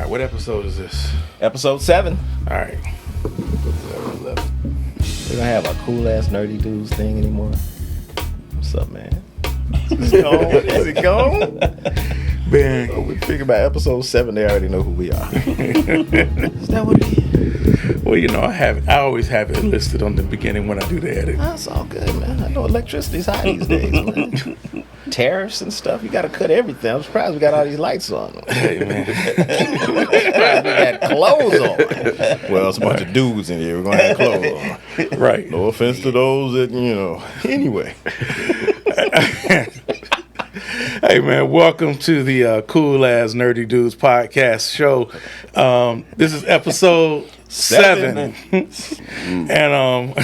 right, what episode is this? Episode 7. All right. 11. We don't have a cool ass nerdy dudes thing anymore. What's up, man? Is it gone? Is it gone? Man, So we figure by episode 7, they already know who we are. Is that what it is? well, you know, I always have it listed on the beginning when I do the edit. That's all good, man. I know electricity's high these days, man. Tariffs and stuff, you gotta cut everything. I'm surprised we got all these lights on. Hey, man. Surprised we got clothes on. Well, it's a bunch of dudes in here. We're gonna have clothes on. Right. No offense to those that, you know. Anyway. Hey, man, welcome to the Cool Ass Nerdy Dudes podcast show. This is episode 7. And, man,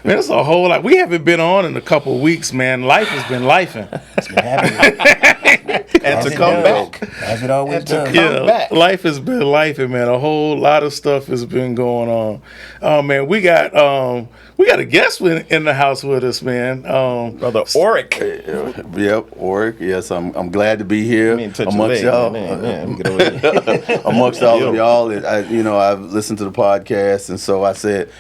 it's a whole lot. We haven't been on in a couple of weeks, man. Life has been lifing. It's been happening. And to come back. As it always does. Come back. Life has been lifing, man. A whole lot of stuff has been going on. Oh, man, we got a guest in the house with us, man. Brother Oric. Yep, Oric. Yes, I'm glad to be here amongst y'all. Amongst all of y'all, I've listened to the podcast, and so I said,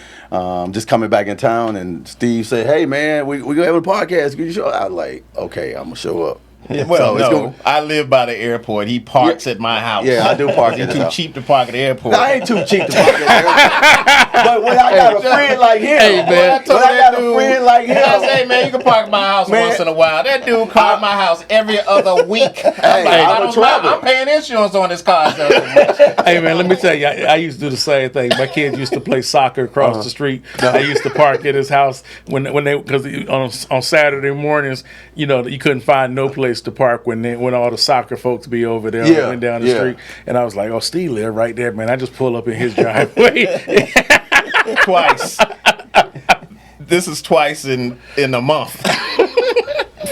just coming back in town, and Steve said, "Hey, man, we gonna have a podcast. Can you show?" I was like, "Okay, I'm gonna show up." Well, no, I live by the airport. He parks at my house. Yeah, I do park at He's his too house. cheap to park at the airport. No, I ain't too cheap to park at the airport. But when I got a friend like him, Hey, man, when I got a friend like him, I say, man, you can park at my house Man. once in a while. That dude parked my house every other week. I don't mind. I'm paying insurance on this car. So Hey, man, let me tell you, I used to do the same thing. My kids used to play soccer across the street. I used to park at his house because on Saturday mornings, you know, you couldn't find no place to park when all the soccer folks be over there Yeah, and down the yeah. street. And I was like, oh, Steve live right there, man. I just pull up in his driveway. twice. This is twice in a month.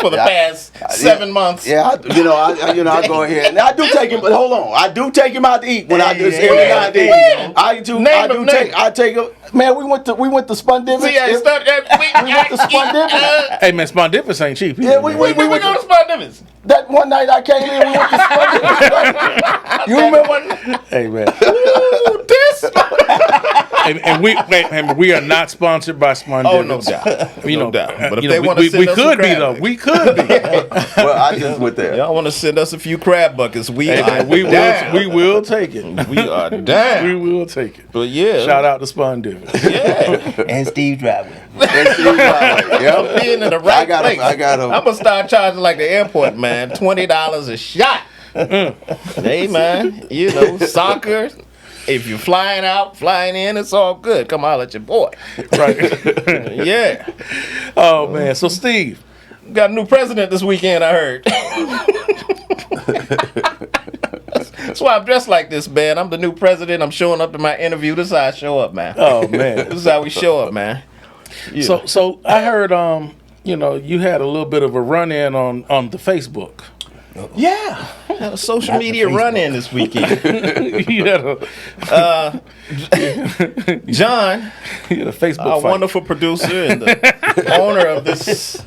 For the past 7 months. Yeah, I go ahead and I do take him. But hold on, I do take him out to eat when I do every now and then. I take him. Man, we went to Spondivus. See, yeah, we went to Spondivus. Hey, man, Spondivus ain't cheap. Yeah, we We went go to Spondivus. that one night I came in. We went to Spondivus. You remember? Hey, man. Ooh, this. and we are not sponsored by Spondivus. Oh, no doubt. You know, No doubt. But if you they know, want to we send us could some be, crab though. legs. We could be. Well, I just went there. Y'all want to send us a few crab buckets? We Hey, are man, we will take it. We are down. We will take it. But yeah, Shout out to Spondivus. yeah. And Steve driving. Yep. Being in the right place. I got him. I'm gonna start charging like the airport, man. $20 a shot. Hey, man. You know, soccer. If you're flying out, flying in, it's all good. Come holler at your boy. Right. Yeah. Oh, man. So, Steve. Got a new president this weekend, I heard. That's why I'm dressed like this, man. I'm the new president. I'm showing up to my interview. This is how I show up, man. Oh, man. This is how we show up, man. Yeah. So I heard, you know, you had a little bit of a run-in on the Facebook. Yeah. I had a social media run-in this weekend. You had John, you had a Facebook our fight. wonderful producer and the owner of this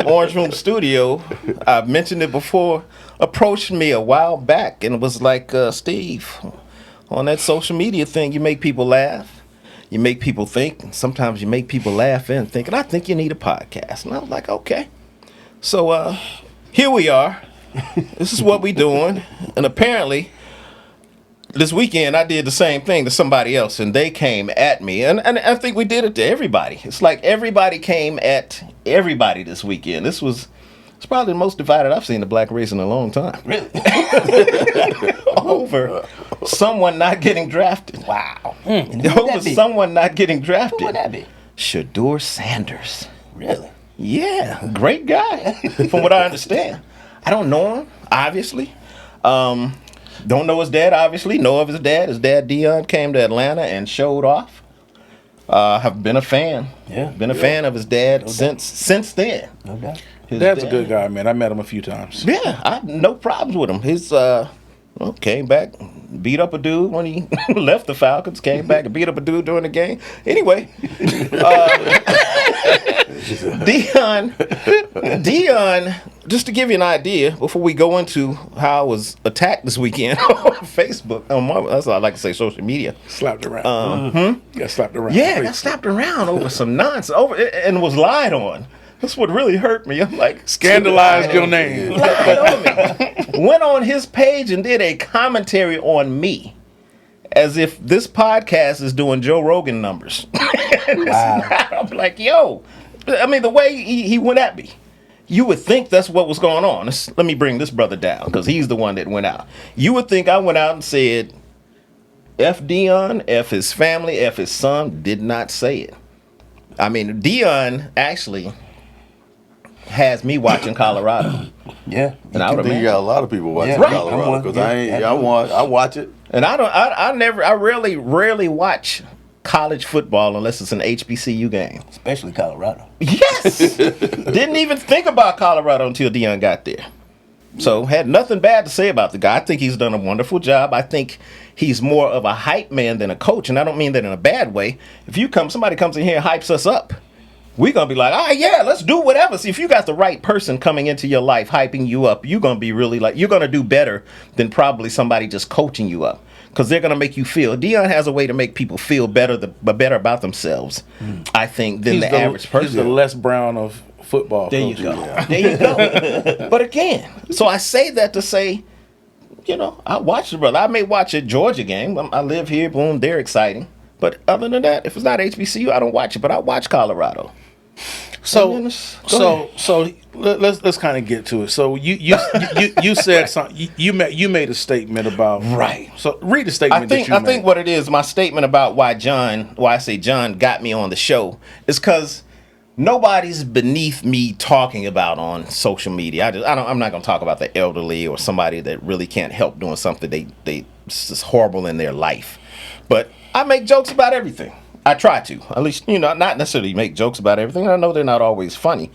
Orange Room studio, I've mentioned it before, approached me a while back and was like, Steve, on that social media thing, you make people laugh. You make people think. And sometimes you make people laugh and think, and I think you need a podcast. And I was like, okay. So here we are. This is what we doing. And apparently, this weekend I did the same thing to somebody else, and they came at me. And I think we did it to everybody. It's like everybody came at everybody this weekend. It's probably the most divided I've seen the black race in a long time. Really? Over someone not getting drafted. Wow. Over someone not getting drafted. Who would that be? Shador Sanders. Really? Yeah, great guy, from what I understand. I don't know him, obviously. Don't know his dad, obviously. Know of his dad. His dad, Dion, came to Atlanta and showed off. Have been a fan. Yeah. Been a fan of his dad since then. No doubt. His Dad's a dad- good guy, man. I met him a few times. Yeah, I had no problems with him. His came back, beat up a dude when he left the Falcons, came back and beat up a dude during the game. Anyway, Dion, just to give you an idea, before we go into how I was attacked this weekend on Facebook, that's what I like to say, social media. Slapped around. Got slapped around. Yeah, I got slapped around over some nonsense, and was lied on. That's what really hurt me. I'm like, Scandalized your name. lied on me. Went on his page and did a commentary on me, as if this podcast is doing Joe Rogan numbers. Wow. I'm like, yo, I mean, the way he went at me, you would think that's what was going on. Let me bring this brother down, because he's the one that went out. You would think I went out and said, F Dion, F his family, F his son. Did not say it. I mean, Dion actually has me watching Colorado. Yeah. And I I would think you imagine. got a lot of people watching Yeah, right. Colorado I'm one. because Yeah, I watch it. And I rarely watch college football unless it's an HBCU game. Especially Colorado. Yes. Didn't even think about Colorado until Dion got there. So had nothing bad to say about the guy. I think he's done a wonderful job. I think he's more of a hype man than a coach, and I don't mean that in a bad way. If somebody comes in here and hypes us up, we're gonna be like, ah, yeah, let's do whatever. See, if you got the right person coming into your life hyping you up, you're gonna be really you're gonna do better than probably somebody just coaching you up, because they're gonna make you feel. Dion has a way to make people feel better about themselves, I think, than He's the average person. He's the Les Brown of football. There you coaches. go. There you go. But again, so I say that to say, I watch the brother. I may watch a Georgia game. I live here. Boom, they're exciting. But other than that, if it's not HBCU, I don't watch it. But I watch Colorado. So And then go let's kind of get to it. So you said something. You made a statement about Right. So read the statement. I think what it is, my statement about why I say John got me on the show is because nobody's beneath me talking about on social media. I'm not going to talk about the elderly or somebody that really can't help doing something they it's just horrible in their life. But I make jokes about everything. I try to, at least, not necessarily make jokes about everything. I know they're not always funny,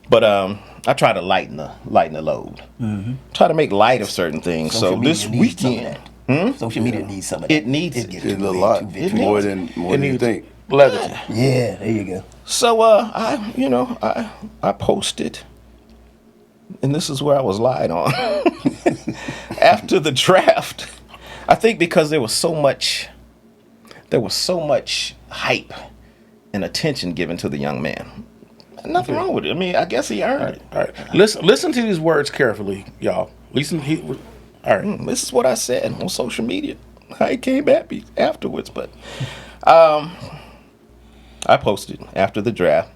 but I try to lighten the load. Mm-hmm. Try to make light of certain things. Social So this media needs some of weekend, that. Social media needs some of that. It needs it. gets It's too a big, lot too big. more than you think. Leatherton. Yeah, there you go. So I posted, and this is where I was lied on. After the draft, I think because there was so much hype and attention given to the young man. Nothing wrong with it. I mean, I guess he earned it. All right. Listen to these words carefully, y'all. All right. This is what I said on social media. I came at me afterwards, but I posted after the draft.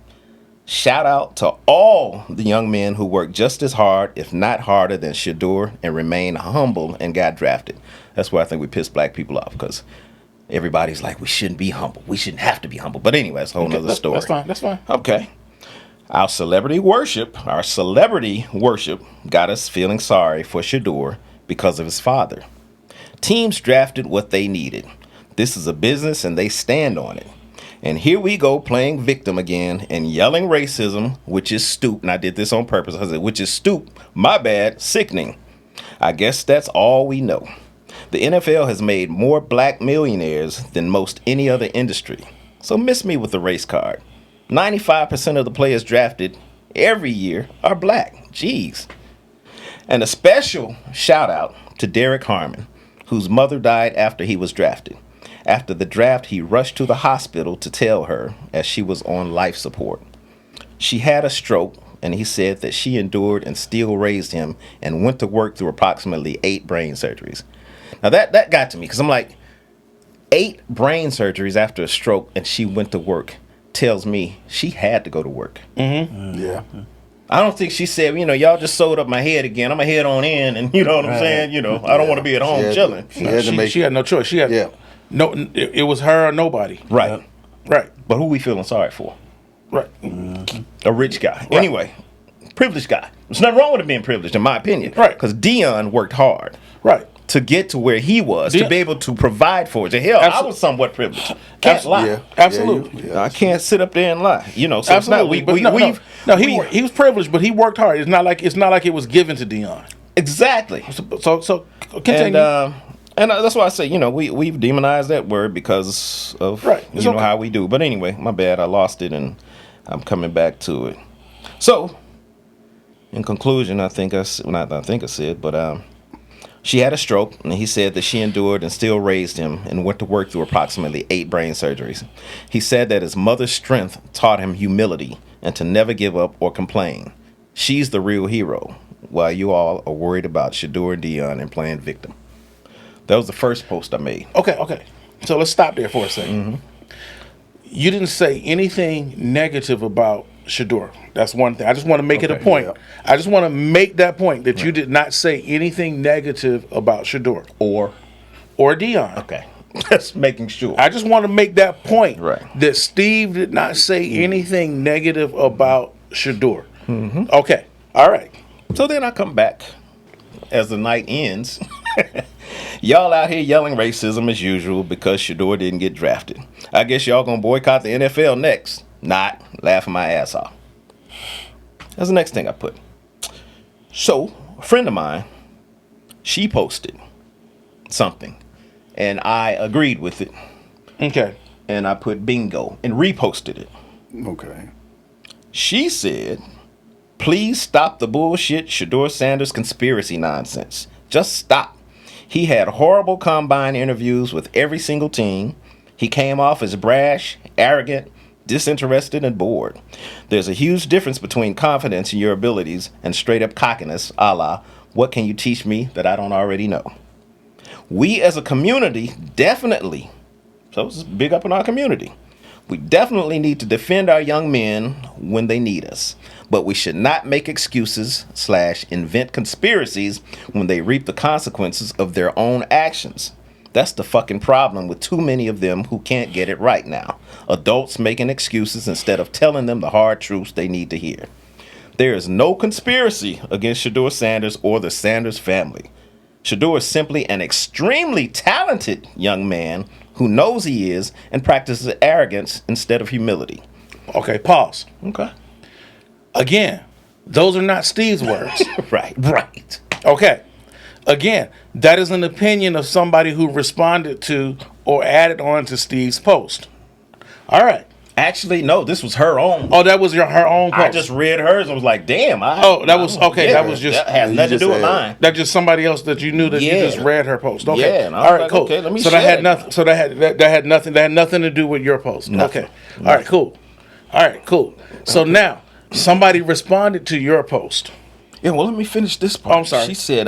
Shout out to all the young men who worked just as hard, if not harder, than Shedeur and remained humble and got drafted. That's where I think we piss black people off, because everybody's like, we shouldn't be humble. We shouldn't have to be humble. But anyway, that's a whole nother story. That's fine. Okay. Our celebrity worship got us feeling sorry for Shedeur because of his father. Teams drafted what they needed. This is a business and they stand on it. And here we go playing victim again and yelling racism, which is stupid. And I did this on purpose. I said, which is stupid. My bad. Sickening. I guess that's all we know. The NFL has made more black millionaires than most any other industry. So miss me with the race card. 95% of the players drafted every year are black. Jeez. And a special shout out to Derek Harmon, whose mother died after he was drafted. After the draft, he rushed to the hospital to tell her, as she was on life support. She had a stroke, and he said that she endured and still raised him and went to work through approximately 8 brain surgeries. Now that got to me, because I'm like, 8 brain surgeries after a stroke, and she went to work, tells me she had to go to work. Mm-hmm. Yeah. I don't think she said, y'all just sewed up my head again. I'm going to head on in, and you know what I'm saying? I don't want to be at home chilling. She had no choice. She had no. It was her or nobody. Right. Right. But who we feeling sorry for? Right. A rich guy. Anyway, privileged guy. There's nothing wrong with him being privileged, in my opinion. Right. Because Dion worked hard. Right. To get to where he was, to be able to provide for it. Hell, I was somewhat privileged. Can't lie. Yeah. Absolutely. I can't sit up there and lie. So Absolutely. it's not, he was privileged, but he worked hard. It's not like it was given to Dion. exactly. So continue. And that's why I say, we've demonized that word because of Right. It's okay. how we do. But anyway, my bad. I lost it, and I'm coming back to it. So, in conclusion, she had a stroke, and he said that she endured and still raised him and went to work through approximately 8 brain surgeries. He said that his mother's strength taught him humility and to never give up or complain. She's the real hero, while you all are worried about Shador and Dion and playing victim. That was the first post I made. Okay. So let's stop there for a second. Mm-hmm. You didn't say anything negative about Shador. That's one thing. I just want to make it a point. yeah. I just want to make that point that you did not say anything negative about Shador Or, Dion. okay, just making sure. I just want to make that point Right. that Steve did not say anything negative about Shador. Mm-hmm. Okay. All right. So then I come back as the night ends. Y'all out here yelling racism as usual because Shador didn't get drafted. I guess y'all gonna boycott the NFL next. Not laughing my ass off. That's the next thing I put. So, a friend of mine, she posted something, and I agreed with it, Okay. and I put bingo and reposted it. Okay. She said, please stop the bullshit Shador Sanders conspiracy nonsense. Just stop. He had horrible combine interviews with every single team. He came off as brash, arrogant, disinterested, and bored. There's a huge difference between confidence in your abilities and straight up cockiness, a la, what can you teach me that I don't already know? We as a community definitely, so it's big up in our community, we definitely need to defend our young men when they need us. But we should not make excuses / invent conspiracies when they reap the consequences of their own actions. That's the fucking problem with too many of them who can't get it right now. Adults making excuses instead of telling them the hard truths they need to hear. There is no conspiracy against Shador Sanders or the Sanders family. Shador is simply an extremely talented young man who knows he is and practices arrogance instead of humility. Okay. Pause. Okay. Again, those are not Steve's words. Right. Okay. Again, that is an opinion of somebody who responded to or added on to Steve's post. All right. Actually, no, this was her own. Oh, that was her own post. I just read hers and was like, damn. That was okay. That was just that has nothing to do with mine. That's just somebody else that you knew that you Yeah. just read her post. Okay. Yeah, and I was all right, like, cool. okay, let me so that share had it. nothing. So that had nothing to do with your post. Nothing. Okay. All right, cool. All right, cool. So now somebody responded to your post. Yeah, well, let me finish this part. Oh, I'm sorry. She said,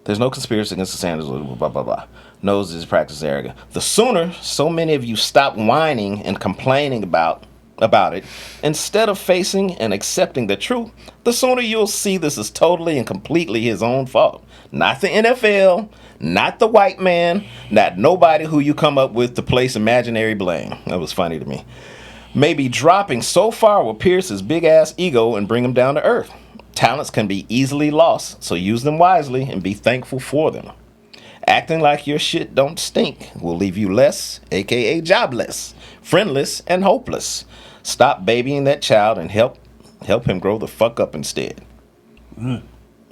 there's no conspiracy against the Sanders, blah, blah, blah, blah. Knows his practice arrogant. The sooner so many of you stop whining and complaining about it, instead of facing and accepting the truth, the sooner you'll see this is totally and completely his own fault. Not the NFL, not the white man, not nobody who you come up with to place imaginary blame. That was funny to me. Maybe dropping so far will pierce his big ass ego and bring him down to earth. Talents can be easily lost, so use them wisely and be thankful for them. Acting like your shit don't stink will leave you less, aka jobless, friendless, and hopeless. Stop babying that child and help him grow the fuck up instead.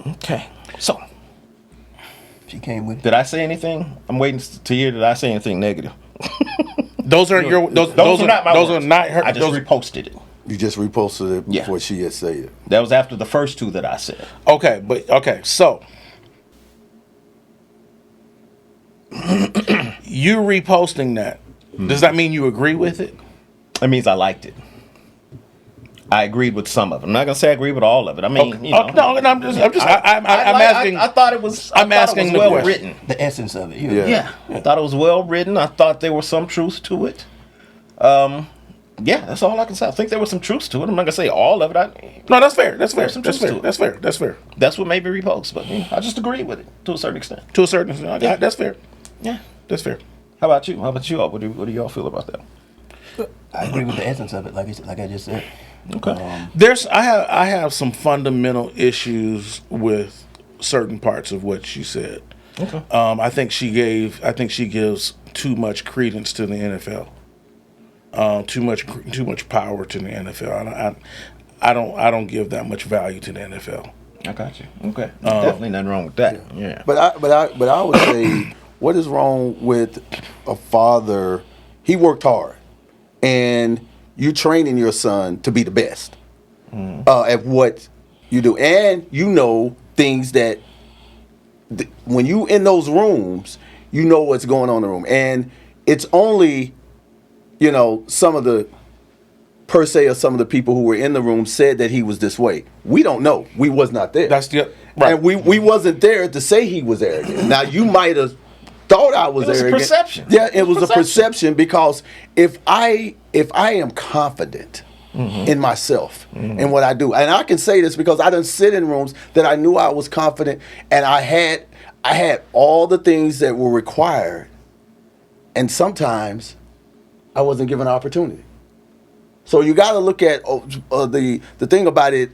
Okay, so She came with it. did I say anything? I'm waiting to hear. Did I say anything negative? Those are your those are not my those words. are not her. I just those, reposted it. You just reposted it Yeah. before she had said it. That was after the first two that I said. okay. So you reposting that, does that mean you agree with it? That means I liked it. I agreed with some of it. I'm not gonna say I agree with all of it. I mean, Okay. you know, No, I'm asking. I thought it was. I'm asking the well question. written. The essence of it. Yeah. Yeah, I thought it was well written. I thought there was some truth to it. Yeah, that's all I can say. I think there was some truth to it. I'm not gonna say all of it. No, that's fair. That's fair. There's some That's truth fair. to it. That's fair. That's fair. That's what made me repost. But I just agree with it to a certain extent. To a certain extent, Yeah. that's fair. Yeah. That's fair. How about you? How about you all? What do y'all feel about that? I agree with the essence of it, like I just said. Okay. I have some fundamental issues with certain parts of what she said. Okay. I think she gives too much credence to the NFL. Too much power to the NFL. I don't give that much value to the NFL. I got you. Okay. Definitely nothing wrong with that. Yeah. But I would say what is wrong with a father? He worked hard, and you training your son to be the best at what you do, and you know things that when you in those rooms, you know what's going on in the room, and it's only, some of the per se or some of the people who were in the room said that he was this way. We don't know. We was not there. That's the right. And we wasn't there to say he was arrogant. Now you might have thought I was arrogant. It was a perception. Yeah, it was a perception because if I am confident in myself and what I do, and I can say this because I done sit in rooms that I knew I was confident, and I had all the things that were required, and sometimes I wasn't given an opportunity. So you got to look at the thing about it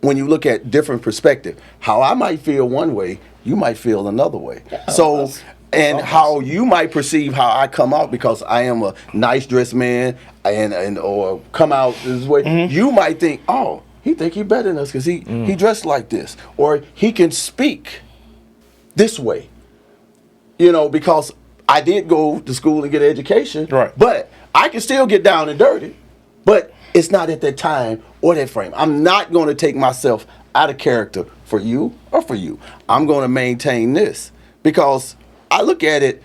when you look at different perspective. How I might feel one way, you might feel another way. So. And how you might perceive how I come out because I am a nice dressed man and or come out this way. You might think, oh, he think he better than us because he dressed like this, or he can speak this way. Because I did go to school and get an education, right? But I can still get down and dirty, but it's not at that time or that frame. I'm not going to take myself out of character for you or for you. I'm going to maintain this because I look at it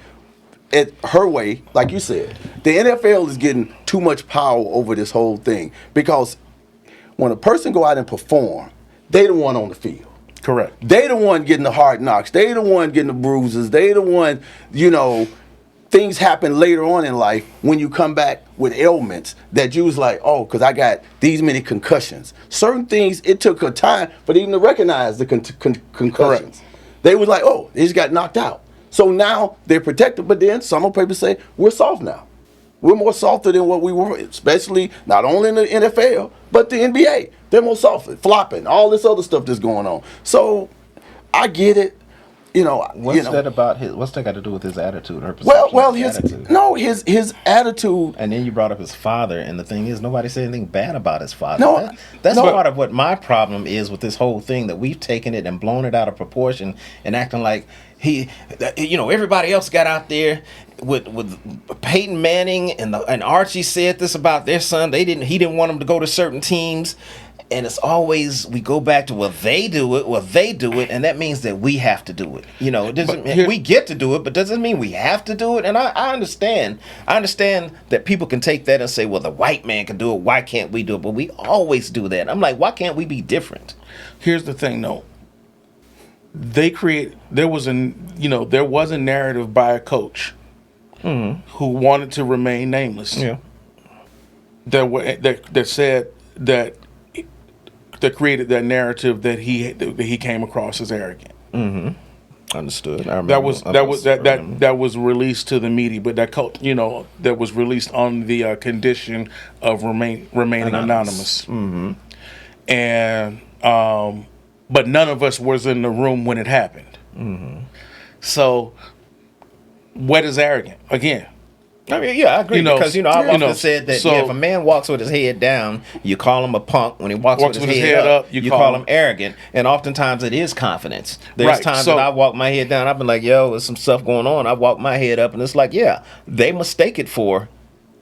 at her way, like you said. The NFL is getting too much power over this whole thing because when a person go out and perform, they the one on the field. Correct. They the one getting the hard knocks. They the one getting the bruises. They the one, things happen later on in life when you come back with ailments that you was like, oh, because I got these many concussions. Certain things, it took a time for them to recognize the concussions. Correct. They was like, oh, they just got knocked out. So now they're protected, but then some people say we're soft now. We're more softer than what we were, especially not only in the NFL, but the NBA. They're more softer, flopping, all this other stuff that's going on. So I get it. What's that about what's that got to do with his attitude or perception? Well, his attitude? his attitude. And then you brought up his father, and the thing is, nobody said anything bad about his father. No, that's part of what my problem is with this whole thing, that we've taken it and blown it out of proportion and acting like everybody else got out there with Peyton Manning and Archie said this about their son. He didn't want him to go to certain teams. And it's always, we go back to, they do it, and that means that we have to do it. It doesn't mean we get to do it, but doesn't mean we have to do it. And I understand. I understand that people can take that and say, well, the white man can do it, why can't we do it? But we always do that. I'm like, why can't we be different? Here's the thing, though. There was a narrative by a coach who wanted to remain nameless. Yeah. That said that created that narrative that he came across as arrogant. Understood. That was released to the media, but that that was released on the condition of remaining anonymous. And but none of us was in the room when it happened. So, what is arrogant? Again, I mean, yeah, I agree because I've often said that if a man walks with his head down, you call him a punk. When he walks with his head up, you call him arrogant. And oftentimes it is confidence. There's times that I walk my head down, I've been like, yo, there's some stuff going on. I walk my head up, and it's like, yeah, they mistake it for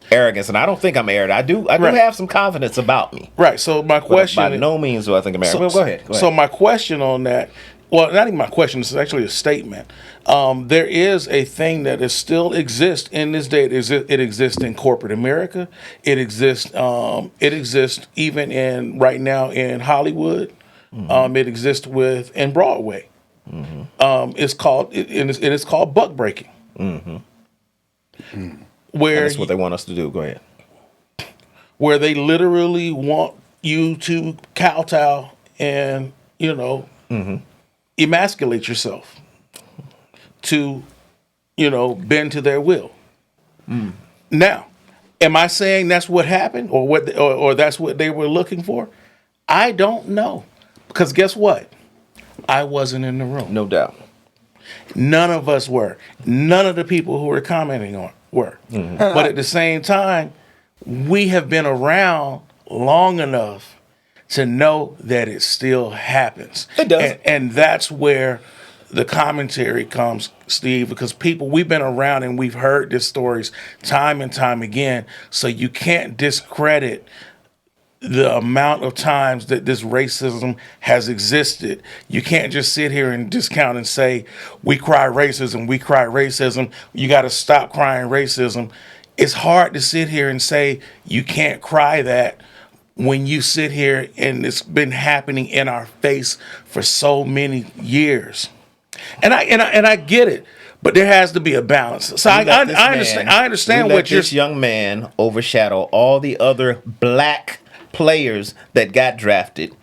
arrogance, and I don't think I'm arrogant. I do have some confidence about me. Right. So my question, by no means do I think I'm arrogant. Go ahead. So my question on that. Well, not even my question. It's actually a statement. There is a thing that is still exists in this day. It exists in corporate America. It exists. It exists even right now in Hollywood. It exists in Broadway. It's called buck breaking. Where that's what they want us to do. Go ahead. Where they literally want you to kowtow and emasculate yourself to, bend to their will. Now, am I saying that's what happened or that's what they were looking for? I don't know. Because guess what? I wasn't in the room. No doubt. None of us were. None of the people who were commenting on were. But at the same time, we have been around long enough to know that it still happens. It does. And that's where the commentary comes, Steve, because we've been around and we've heard these stories time and time again. So you can't discredit the amount of times that this racism has existed. You can't just sit here and discount and say, we cry racism, we cry racism. You got to stop crying racism. It's hard to sit here and say you can't cry that when you sit here and it's been happening in our face for so many years. And I get it, but there has to be a balance. So I understand what this young man overshadow all the other black players that got drafted.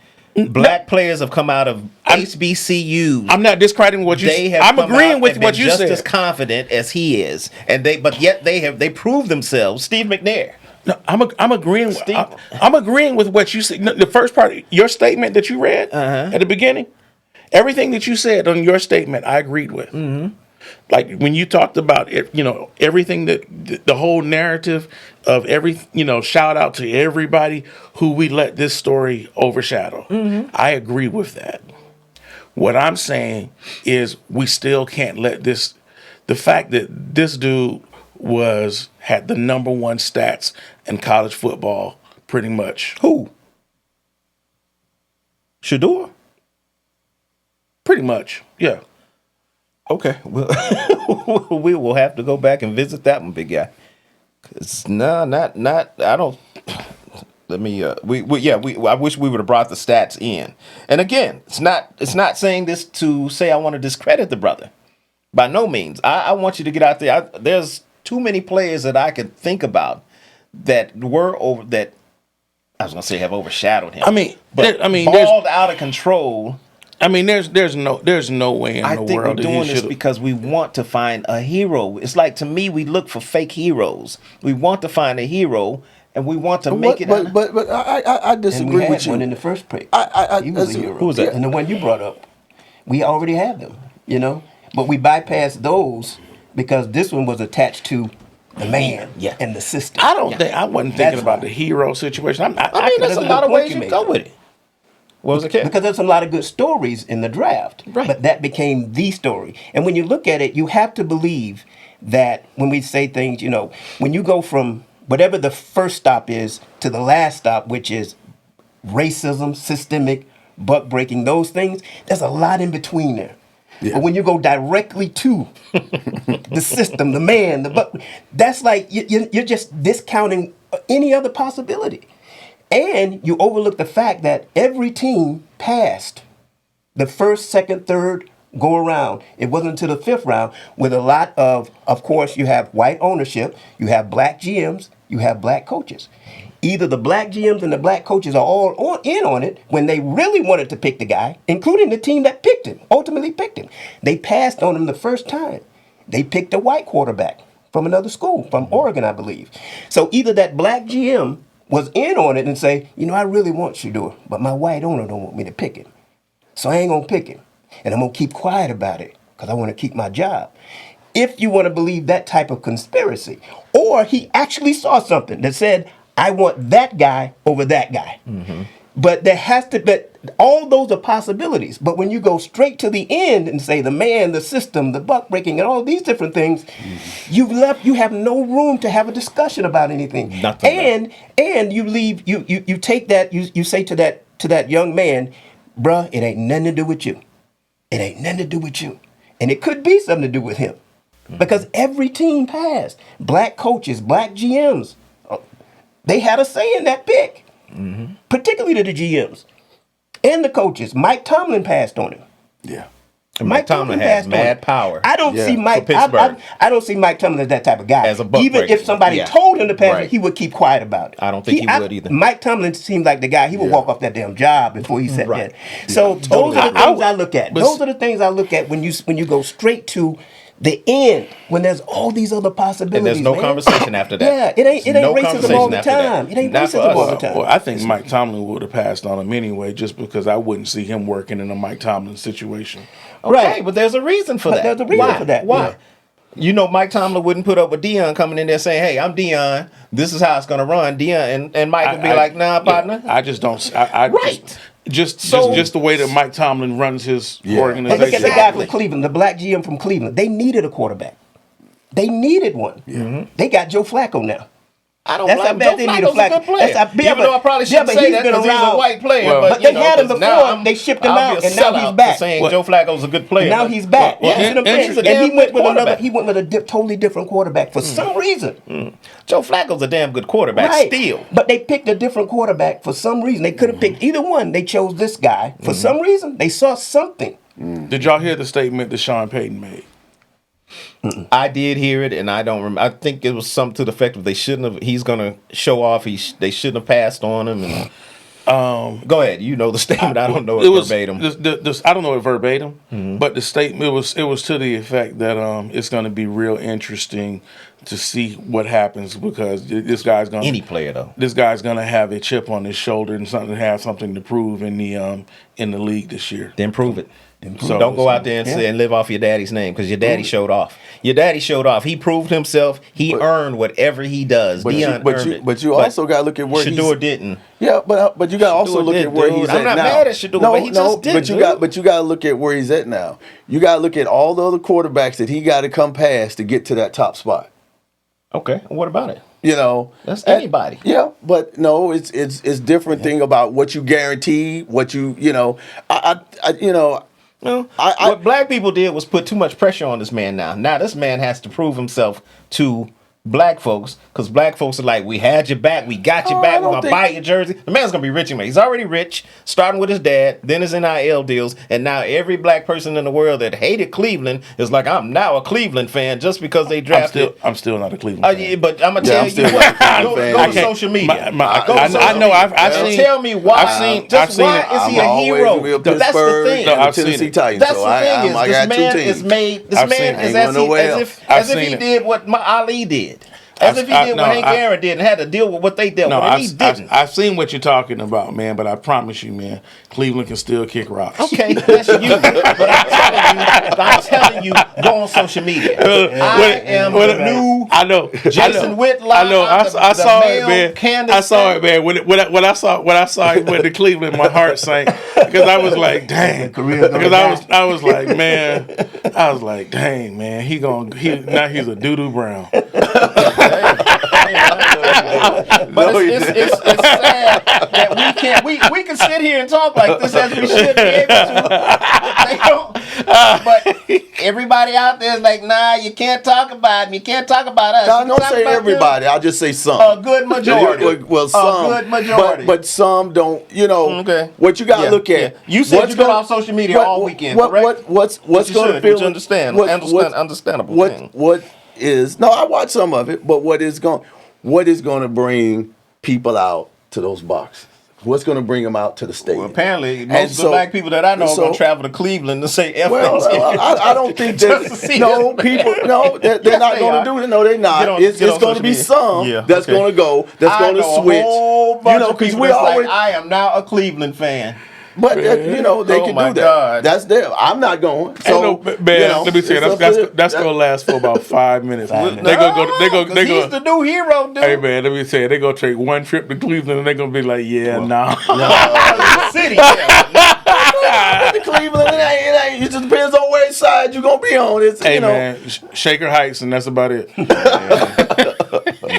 Black players have come out of HBCUs. I'm not discrediting what you said. I'm agreeing with what you said. said. Just as confident as he is, but yet they proved themselves. Steve McNair. No, I'm agreeing. I'm agreeing with what you said. No, the first part, your statement that you read at the beginning, everything that you said on your statement, I agreed with. Mm-hmm. Like when you talked about it, everything that the whole narrative of shout out to everybody who we let this story overshadow. Mm-hmm. I agree with that. What I'm saying is we still can't let the fact that this dude had the number one stats in college football, pretty much. Who? Shedeur? Pretty much, yeah. Okay, well, we will have to go back and visit that one, big guy. Cause not. I don't. Let me. I wish we would have brought the stats in. And again, it's not saying this to say I want to discredit the brother. By no means. I want you to get out there. There's too many players that I could think about that I was gonna say have overshadowed him. Balled out of control. I mean, there's no way in the world. I think we're doing this because we want to find a hero. It's like, to me, we look for fake heroes. We want to find a hero, and we want to make it. But I disagree with you. One in the first pick. He was a hero. Who was that? And the one you brought up, we already have them. But we bypassed those because this one was attached to the man and the system. I wasn't thinking about the hero situation. There's a lot of ways you go with it. What was it? Because there's a lot of good stories in the draft, right. But that became the story. And when you look at it, you have to believe that when we say things, when you go from whatever the first stop is to the last stop, which is racism, systemic, buck breaking, those things, there's a lot in between there. Yeah. But when you go directly to the system, the man, the buck, that's like you're just discounting any other possibility. And you overlook the fact that every team passed the first, second, third go around. It wasn't until the fifth round with a lot of course, you have white ownership, you have black GMs, you have black coaches. Either the black GMs and the black coaches are all in on it when they really wanted to pick the guy, including the team that ultimately picked him. They passed on him the first time. They picked a white quarterback from another school, from Oregon, I believe. So either that black GM was in on it and say, I really want Shedeur, but my white owner don't want me to pick him. So I ain't going to pick him. And I'm going to keep quiet about it because I want to keep my job. If you want to believe that type of conspiracy, or he actually saw something that said, I want that guy over that guy. Mm-hmm. But all those are possibilities. But when you go straight to the end and say the man, the system, the buck breaking, and all these different things, you have no room to have a discussion about anything. Nothing. And you leave, you take that, you say to that young man, bruh, it ain't nothing to do with you. It ain't nothing to do with you. And it could be something to do with him. Mm-hmm. Because every team passed. Black coaches, black GMs, they had a say in that pick. Mm-hmm. Particularly to the GMs and the coaches. Mike Tomlin passed on him. Yeah, Mike Tomlin has mad power. I don't see Mike. I don't see Mike Tomlin as that type of guy. As a buck Even breaker. if somebody told him to pass it, he would keep quiet about it. I don't think he would either. Mike Tomlin seems like the guy. He would walk off that damn job before he sat there. So those are the things I look at. Those are the things I look at when you go straight to the end, when there's all these other possibilities. And there's no conversation after that. Yeah, it ain't racism all the time. It ain't racism all the time. Well, I think Mike Tomlin would have passed on him anyway, just because I wouldn't see him working in a Mike Tomlin situation. Okay, right, but there's a reason for that. There's a reason for that. Why? Yeah. Mike Tomlin wouldn't put up with Deion coming in there saying, "Hey, I'm Deion. This is how it's going to run." Deion and Mike would be like, "Nah, partner." I just don't. just the way that Mike Tomlin runs his And look at organization. the guy from Cleveland, the black GM from Cleveland. They needed a quarterback. They needed one. They got Joe Flacco now. I don't That's blame how bad they Joe need a Flacco's a good Flacco. player. That's how- Even though I probably shouldn't but say he's that been because he's a around. white player. Well, But you they know, had him 'cause before, they shipped him I'll out, be a and now he's sellout back. for saying Well, Joe Flacco's a good player. Now he's back. Well, Yes, and interesting. he went with Quarterback. he went with a totally different quarterback for some reason. Joe Flacco's a damn good quarterback still. But they picked a different quarterback for some reason. They could have picked either one. They chose this guy for some reason. They saw something. Did y'all hear the statement that Sean Payton made? I did hear it, and I don't remember. I think it was something to the effect of they shouldn't have. He's gonna show off. They shouldn't have passed on him. And go ahead. You know the statement. I don't know it verbatim. I don't know it verbatim, but the statement it was to the effect that it's going to be real interesting to see what happens because this guy's going Any player though. This guy's going to have a chip on his shoulder and something to prove in the league this year. Then prove it. So- Don't go out there and say and live off your daddy's name because your daddy showed off. Your daddy showed off. He proved himself. He earned whatever he does. Deion earned it. But you also got to look at where Shador didn't. Yeah, but you got to also Shador look did, at where dude. he's I'm at not now. mad at Shador, but he just did, But you got to look at where he's at now. You got to look at all the other quarterbacks that he got to come past to get to that top spot. Okay, what about it? You know, That's anybody. Yeah, but no, it's different thing about what you guarantee, what you know. What black people did was put too much pressure on this man now. Now this man has to prove himself to black folks because black folks are like, we had your back, we got your back, we're going to buy your jersey. The man's going to be rich anyway. He's already rich, starting with his dad, then his NIL deals, and now every black person in the world that hated Cleveland is like, I'm now a Cleveland fan just because they drafted. I'm still not a Cleveland fan. Yeah, but I'm going to tell still you not a what, Cleveland fan. go to social media. I know. I've seen. Tell me why. I've seen why it. is he I'm a hero? always real That's the Pittsburgh thing. No, and I've seen Tennessee it. Titans. That's so the thing I is got this two man teams. is made. This I've man seen it. is Ain't as going nowhere if he else. did what Ali did. As if he did what Hank Aaron did and had to deal with what they dealt with. And he didn't. I've seen what you're talking about, man. But I promise you, man, Cleveland can still kick rocks. Okay, that's you. But I'm telling you, go on social media. I am the new I know. Jason Whitlock. I know. I saw it, male man. Candace I saw it, man. When I saw he went to Cleveland, my heart sank because I was like, dang. Because I was like, man, dang, man. Now he's a doo-doo brown. But it's sad that we can sit here and talk like this as we should be able to. They don't. But everybody out there is like, nah, you can't talk about him. You can't talk about us. I don't say everybody. I'll just say some. A good majority. Well, some. A good majority. But some don't. You know. Okay. What you got to look at. Yeah. You said you been off social media all weekend, correct? What's going to feel? Which understandable thing. What is? No, I watched some of it, but what is going to bring people out to those boxes? What's going to bring them out to the stadium? Well, apparently, most of the black people that I know are going to travel to Cleveland to say F things. I don't think that. No, people. No, they're not going to do it. No, they're not. It's going to be some that's going to go. That's going to switch. A whole bunch of because people we that's always. like, I am now a Cleveland fan. But they can my do that. God. That's there. I'm not going. So man, let me say that's gonna last for about 5 minutes. They go. He's the new hero, dude. Hey man, let me say they're gonna take one trip to Cleveland and they're gonna be like, nah. City. to Cleveland, it ain't. It just depends on which side you're gonna be on. It's Hey man, Shaker Heights and that's about it.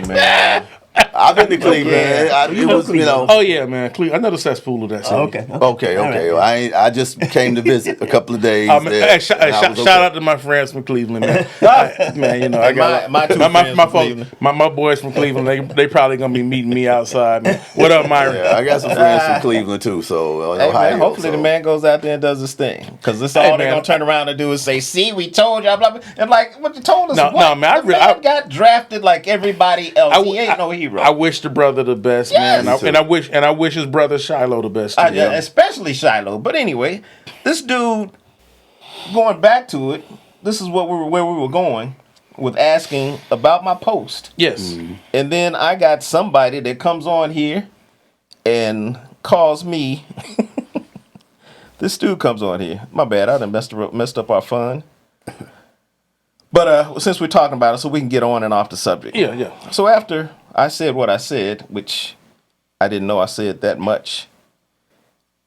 Man. I've been to Cleveland. It was, Oh yeah, man. I know the cesspool of that city. Okay. Right. I just came to visit a couple of days. Hey, shout out to my friends from Cleveland, man. I got my boys from Cleveland. They probably gonna be meeting me outside. Man. What up, Myron? Yeah, I got some friends from Cleveland too. So Ohio, hopefully the man goes out there and does his thing, because this all they're gonna turn around and do is say, "See, we told you." Blah blah. And like, what you told us? No, man. I got drafted like everybody else. He ain't no hero. I wish the brother the best, man, and I wish his brother Shiloh the best too. Especially Shiloh. But anyway, this dude, going back to it, this is where we were going with asking about my post. Yes, and then I got somebody that comes on here and calls me. This dude comes on here. My bad, I done messed up our fun. But since we're talking about it, so we can get on and off the subject. Yeah. So after I said what I said, which I didn't know I said that much,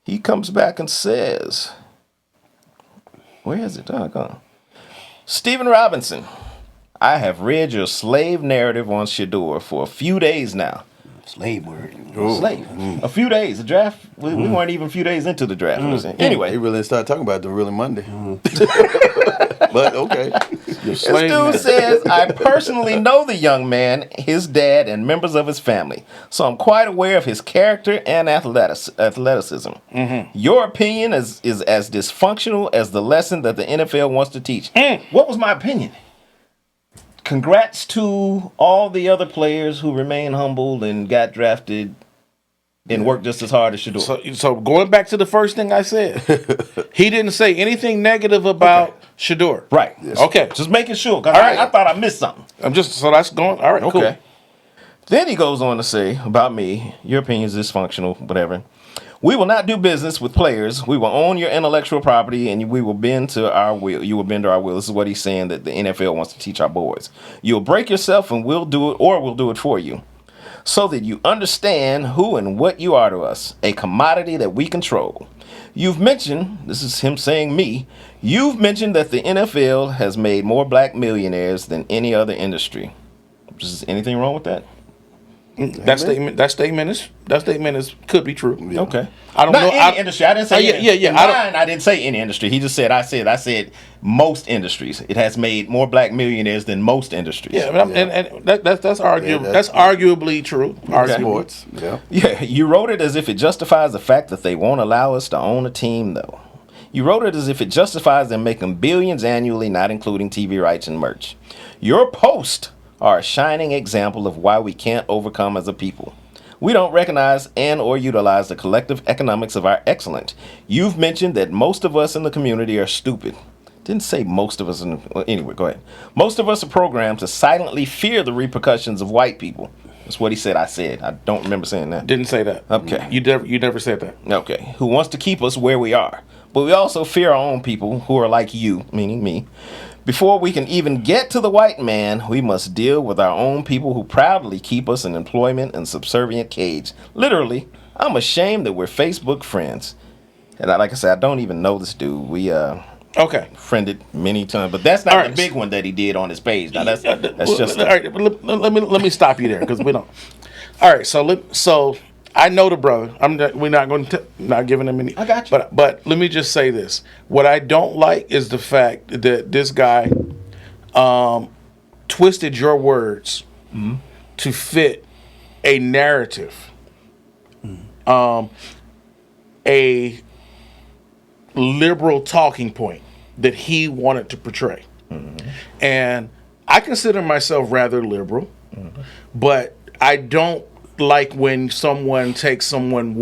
he comes back and says, where is it? Doggone. Stephen Robinson, I have read your slave narrative on Shador for a few days now. Slave word. Slave. A few days. The draft, we weren't even a few days into the draft. Anyway. He really started talking about it really Monday. But okay. This dude says, I personally know the young man, his dad, and members of his family, so I'm quite aware of his character and athleticism. Your opinion is as dysfunctional as the lesson that the NFL wants to teach. What was my opinion? Congrats to all the other players who remain humble and got drafted and worked just as hard as Shador. So going back to the first thing I said, he didn't say anything negative about Shador. Right. Okay. Just making sure. 'Cause All right. I thought I missed something. So that's going. All right. Okay. Cool. Then he goes on to say about me, your opinion is dysfunctional, whatever. We will not do business with players. We will own your intellectual property, and we will bend to our will. You will bend to our will. This is what he's saying that the NFL wants to teach our boys. You'll break yourself, and we'll do it, or we'll do it for you, so that you understand who and what you are to us, a commodity that we control. You've mentioned, this is him saying me, you've mentioned that the NFL has made more black millionaires than any other industry. Is anything wrong with that? That statement is could be true. Yeah. Okay. I don't Not know. any industry. I didn't say any. Yeah. I didn't say any industry. He just said I said most industries. It has made more black millionaires than most industries. Yeah, but and that's arguable. Yeah, that's arguably true. Arguably. Sports. Yeah. Yeah, you wrote it as if it justifies the fact that they won't allow us to own a team, though. You wrote it as if it justifies them making billions annually, not including TV rights and merch. Your post are a shining example of why we can't overcome as a people. We don't recognize and or utilize the collective economics of our excellence. You've mentioned that most of us in the community are stupid. Didn't say most of us. Anyway, go ahead. Most of us are programmed to silently fear the repercussions of white people. That's what he said. I said. I don't remember saying that. Didn't say that. Okay. You never said that. Okay. Who wants to keep us where we are. But we also fear our own people who are like you, meaning me. Before we can even get to the white man, we must deal with our own people who proudly keep us in employment and subservient cage. Literally, I'm ashamed that we're Facebook friends. And like I said, I don't even know this dude. We Okay. friended many times, but that's not All right. the big one that he did on his page. Now that's just all right. But let me stop you there because we don't. All right. So I know the brother. We're not going to not giving him any. I got you. But let me just say this: what I don't like is the fact that this guy twisted your words to fit a narrative, a liberal talking point that he wanted to portray. And I consider myself rather liberal, but I don't like when someone takes someone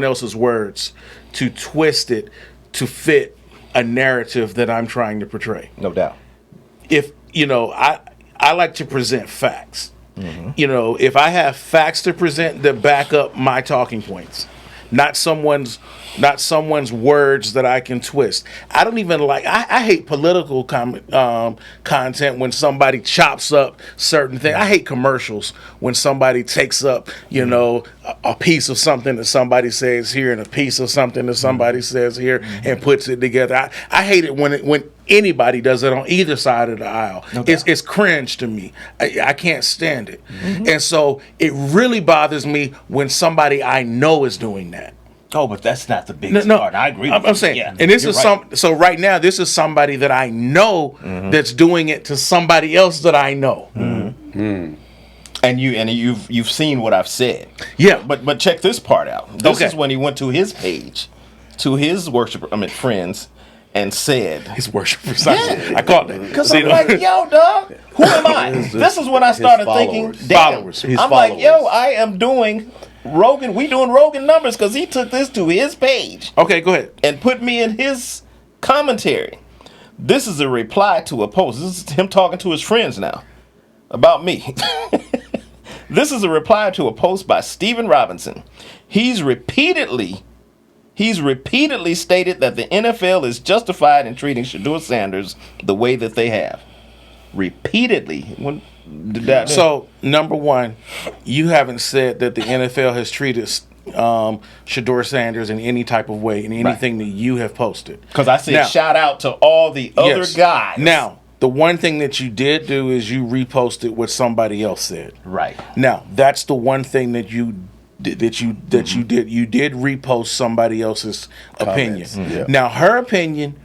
else's words, to twist it to fit a narrative that I'm trying to portray. no doubt. If I like to present facts. If I have facts to present that back up my talking points, not someone's words that I can twist. I don't even like. I hate political content when somebody chops up certain things. I hate commercials when somebody takes up, a piece of something that somebody says here and a piece of something that somebody says here and puts it together. I hate it when anybody does it on either side of the aisle. It's cringe to me. I can't stand it. And so it really bothers me when somebody I know is doing that. Oh, but that's not the biggest part. I agree with you. I'm saying, Yeah, and this you're is right. so right now, this is somebody that I know that's doing it to somebody else that I know. And you've seen what I've said. Yeah. But check this part out. This Okay. is when he went to his page, to his friends, and said, His worship for something. Yeah. I caught that. because See, I'm like, yo, dog, who am I? This is when I started thinking, followers. damn. Followers. His I'm like, yo, followers. I am doing Rogan. We doing Rogan numbers because he took this to his page okay, go ahead. and put me in his commentary. This is a reply to a post. This is him talking to his friends now about me. This is a reply to a post by Stephen Robinson. He's repeatedly stated that the NFL is justified in treating Shador Sanders the way that they have. Repeatedly. So, number one, you haven't said that the NFL has treated Shador Sanders in any type of way in anything that you have posted. Because I said Now- shout out to all the other Yes. guys. Now, the one thing that you did do is you reposted what somebody else said. Right. Now, that's the one thing that you did. You did repost somebody else's opinion. Yeah. Now, her opinion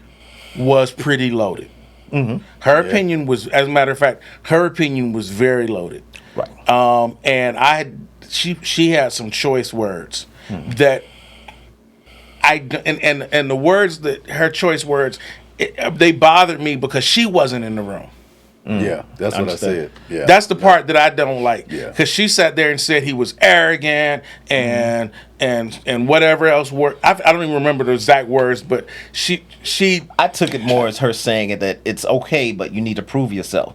was pretty loaded. Her opinion was, as a matter of fact, her opinion was very loaded. Right. And she had some choice words that and the words that her choice words, they bothered me because she wasn't in the room. Yeah, that's what I said. Yeah, That's the part that I don't like. Yeah. Because she sat there and said he was arrogant and whatever else word. I don't even remember the exact words, but she I took it more as her saying it that it's okay, but you need to prove yourself.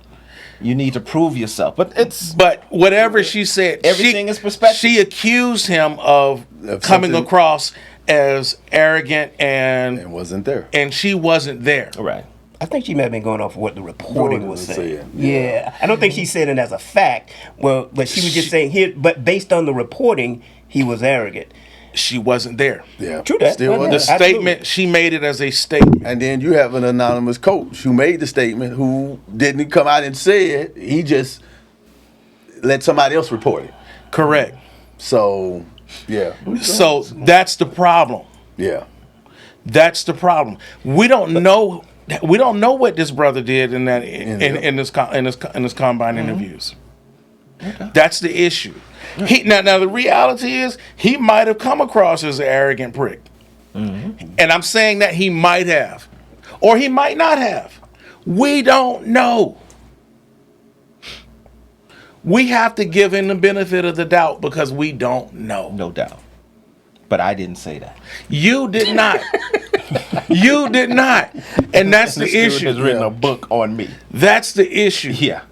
You need to prove yourself. But whatever she said, Everything is perspective. She accused him of coming something- across as arrogant and wasn't there. and she wasn't there. right. I think she may have been going off what the reporting Reporting was was saying. saying, Yeah. I don't think she said it as a fact. Well, but she was just saying here. But based on the reporting, he was arrogant. She wasn't there. Yeah, True that. Still Yeah, wasn't The there. Absolutely. statement, she made it as a statement. And then you have an anonymous coach who made the statement who didn't come out and say it. He just let somebody else report it. Correct. So, yeah. So that's the problem. Yeah. That's the problem. We don't know. We don't know what this brother did in that in his combine interviews. That's the issue. Now the reality is he might have come across as an arrogant prick, and I'm saying that he might have, or he might not have. We don't know. We have to give him the benefit of the doubt because we don't know. No doubt. But I didn't say that. You did not. You did not. And that's the This dude issue. has written a book on me. That's the issue. Yeah.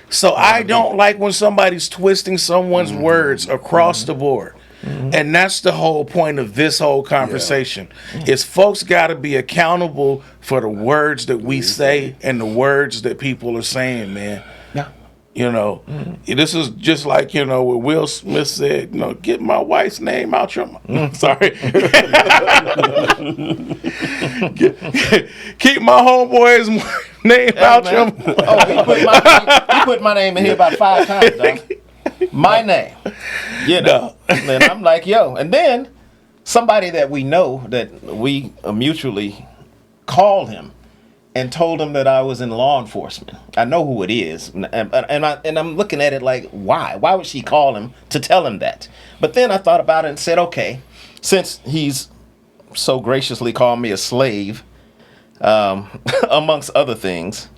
So I don't like when somebody's twisting someone's words across the board. And that's the whole point of this whole conversation. Is folks got to be accountable for the words that we say and the words that people are saying, man. Yeah. You know, this is just like, you know, what Will Smith said, you know, get my wife's name out your mouth. Sorry. Keep my homeboy's name out your mouth. Oh, he put my name in here about 5 times, dog. My name. You know. And I'm like, yo. And then somebody that we know that we mutually called him and told him that I was in law enforcement. I know who it is. And I'm looking at it like, why? Why would she call him to tell him that? But then I thought about it and said, okay, since he's so graciously called me a slave, amongst other things,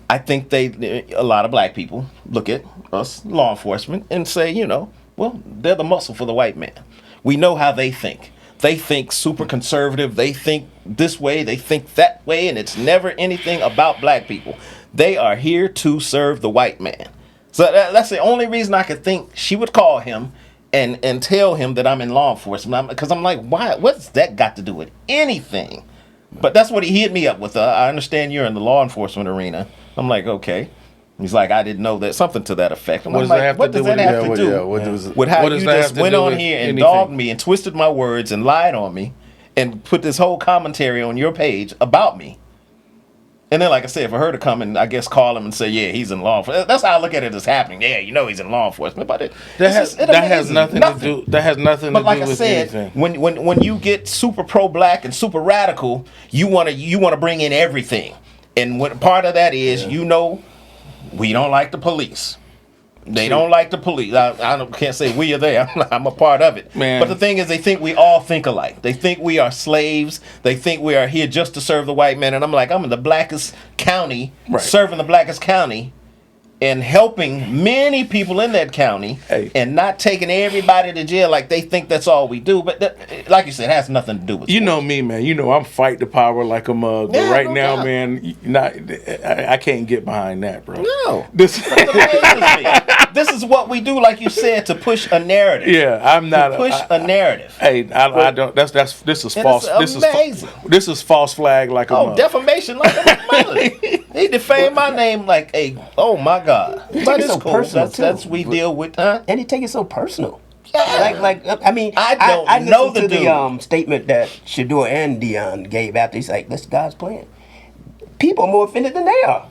I think a lot of black people look at us law enforcement and say, you know, well, they're the muscle for the white man. We know how they think. They think super conservative. They think this way. They think that way. And it's never anything about black people. They are here to serve the white man. So that's the only reason I could think she would call him and tell him that I'm in law enforcement. Because I'm like, why? What's that got to do with anything? But that's what he hit me up with. I understand you're in the law enforcement arena. I'm like, okay. He's like, I didn't know that. Something to that effect. And What I'm does that like, have to what do does with that it? have to what- do yeah, what does- with how What you does that have just to went do on with here and anything? dogged me and twisted my words and lied on me and put this whole commentary on your page about me? And then, like I said, for her to come and I guess call him and say, yeah, he's in law enforcement. That's how I look at it as happening. Yeah, you know he's in law enforcement. But That has nothing to do. That has nothing But to like do I with said, anything. when you get super pro-black and super radical, you want to bring in everything. And what part of that is, you know, we don't like the police. They don't like the police. Can't say we are there. I'm a part of it. Man. But the thing is, they think we all think alike. They think we are slaves. They think we are here just to serve the white man. And I'm like, I'm in the blackest county, Right. serving the blackest county, and helping many people in that county, Hey. and not taking everybody to jail like they think that's all we do. But like you said, it has nothing to do with You sports. know me, man. You know I'm fight the power like a mug. But Yeah, right no now, doubt. man, I can't get behind that, bro. No. This, It amazes me. This is what we do, like you said, to push a narrative. yeah, I'm not To push a narrative. Hey, I don't. This is And false. it's amazing. This is false flag like a Oh, mug. defamation like a mother. He defamed my name like a. Oh my God. But take it it's so cool. personal, That's too. we deal with, huh? And he take it so personal. I mean, I don't I know listened the to the statement that Shador and Dion gave after he's like, "This God's plan." People are more offended than they are.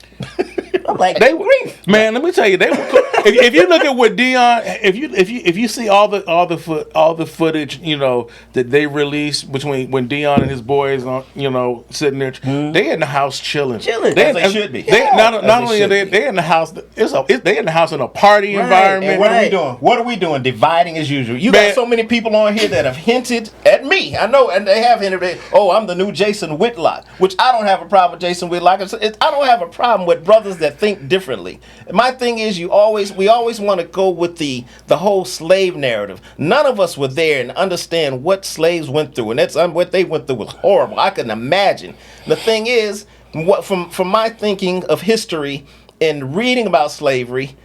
I'm like, They grief. man, let me tell you, they were cool. If you look at what Dion, if you see all the footage, you know, that they released between when Dion and his boys, you know, sitting there, they in the house chilling. They should be. Not As only they are should be. they in the house, they in the house in a party environment. And what are we doing? What are we doing? Dividing as usual. You Man. got so many people on here that have hinted at me. I know, and they have hinted at, oh, I'm the new Jason Whitlock, which I don't have a problem with Jason Whitlock. I don't have a problem with brothers that think differently. My thing is, we always want to go with the whole slave narrative. None of us were there and understand what slaves went through, and that's what they went through was horrible. I couldn't imagine. The thing is, from my thinking of history and reading about slavery,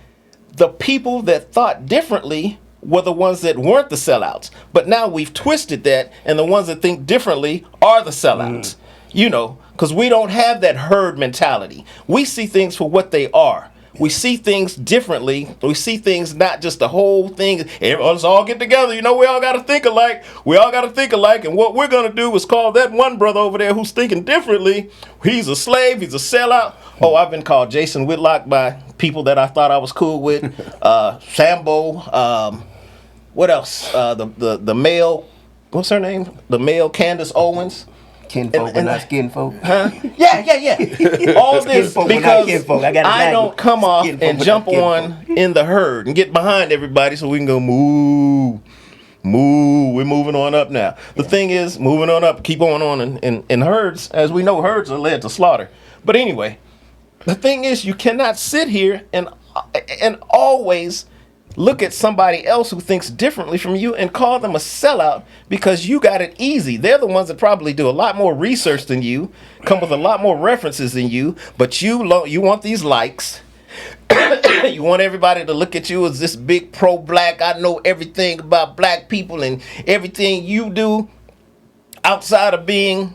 the people that thought differently were the ones that weren't the sellouts. But now we've twisted that, and the ones that think differently are the sellouts. You know, because we don't have that herd mentality. We see things for what they are. We see things differently. We see things not just the whole thing. Let's all get together. You know, we all got to think alike. We all got to think alike. And what we're going to do is call that one brother over there who's thinking differently. He's a slave. He's a sellout. Oh, I've been called Jason Whitlock by people that I thought I was cool with. Sambo. What else? The male, what's her name? The male Candace Owens. Kinfolk and not skinfolk. Huh? Yeah. All this Kinfolk, not because kinfolk. I don't come off Kinfolk, and not jump kinfolk. on in the herd and get behind everybody so we can go moo. We're moving on up now. The thing is, moving on up, keep on in herds. As we know, herds are led to slaughter. But anyway, the thing is, you cannot sit here and always look at somebody else who thinks differently from you and call them a sellout because you got it easy. They're the ones that probably do a lot more research than you, come with a lot more references than you, but you want these likes. You want everybody to look at you as this big pro-black, I know everything about black people, and everything you do outside of being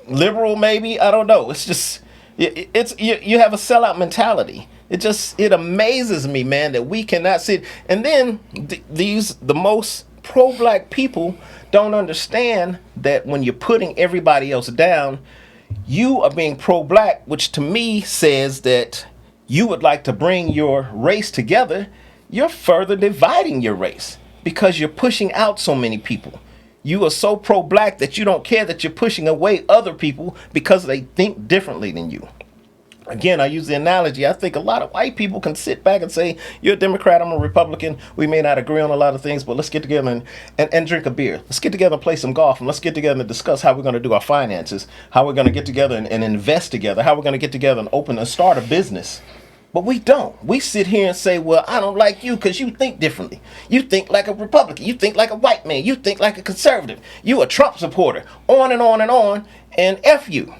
liberal, maybe, I don't know. It's just, you have a sellout mentality. It amazes me, man, that we cannot sit. And then the most pro-black people don't understand that when you're putting everybody else down, you are being pro-black, which to me says that you would like to bring your race together. You're further dividing your race because you're pushing out so many people. You are so pro-black that you don't care that you're pushing away other people because they think differently than you. Again, I use the analogy. I think a lot of white people can sit back and say, you're a Democrat, I'm a Republican. We may not agree on a lot of things, but let's get together and drink a beer. Let's get together and play some golf, and let's get together and discuss how we're going to do our finances, how we're going to get together and invest together, how we're going to get together and start a business. But we don't. We sit here and say, well, I don't like you because you think differently. You think like a Republican. You think like a white man. You think like a conservative. You a Trump supporter. On and on and on. And F you.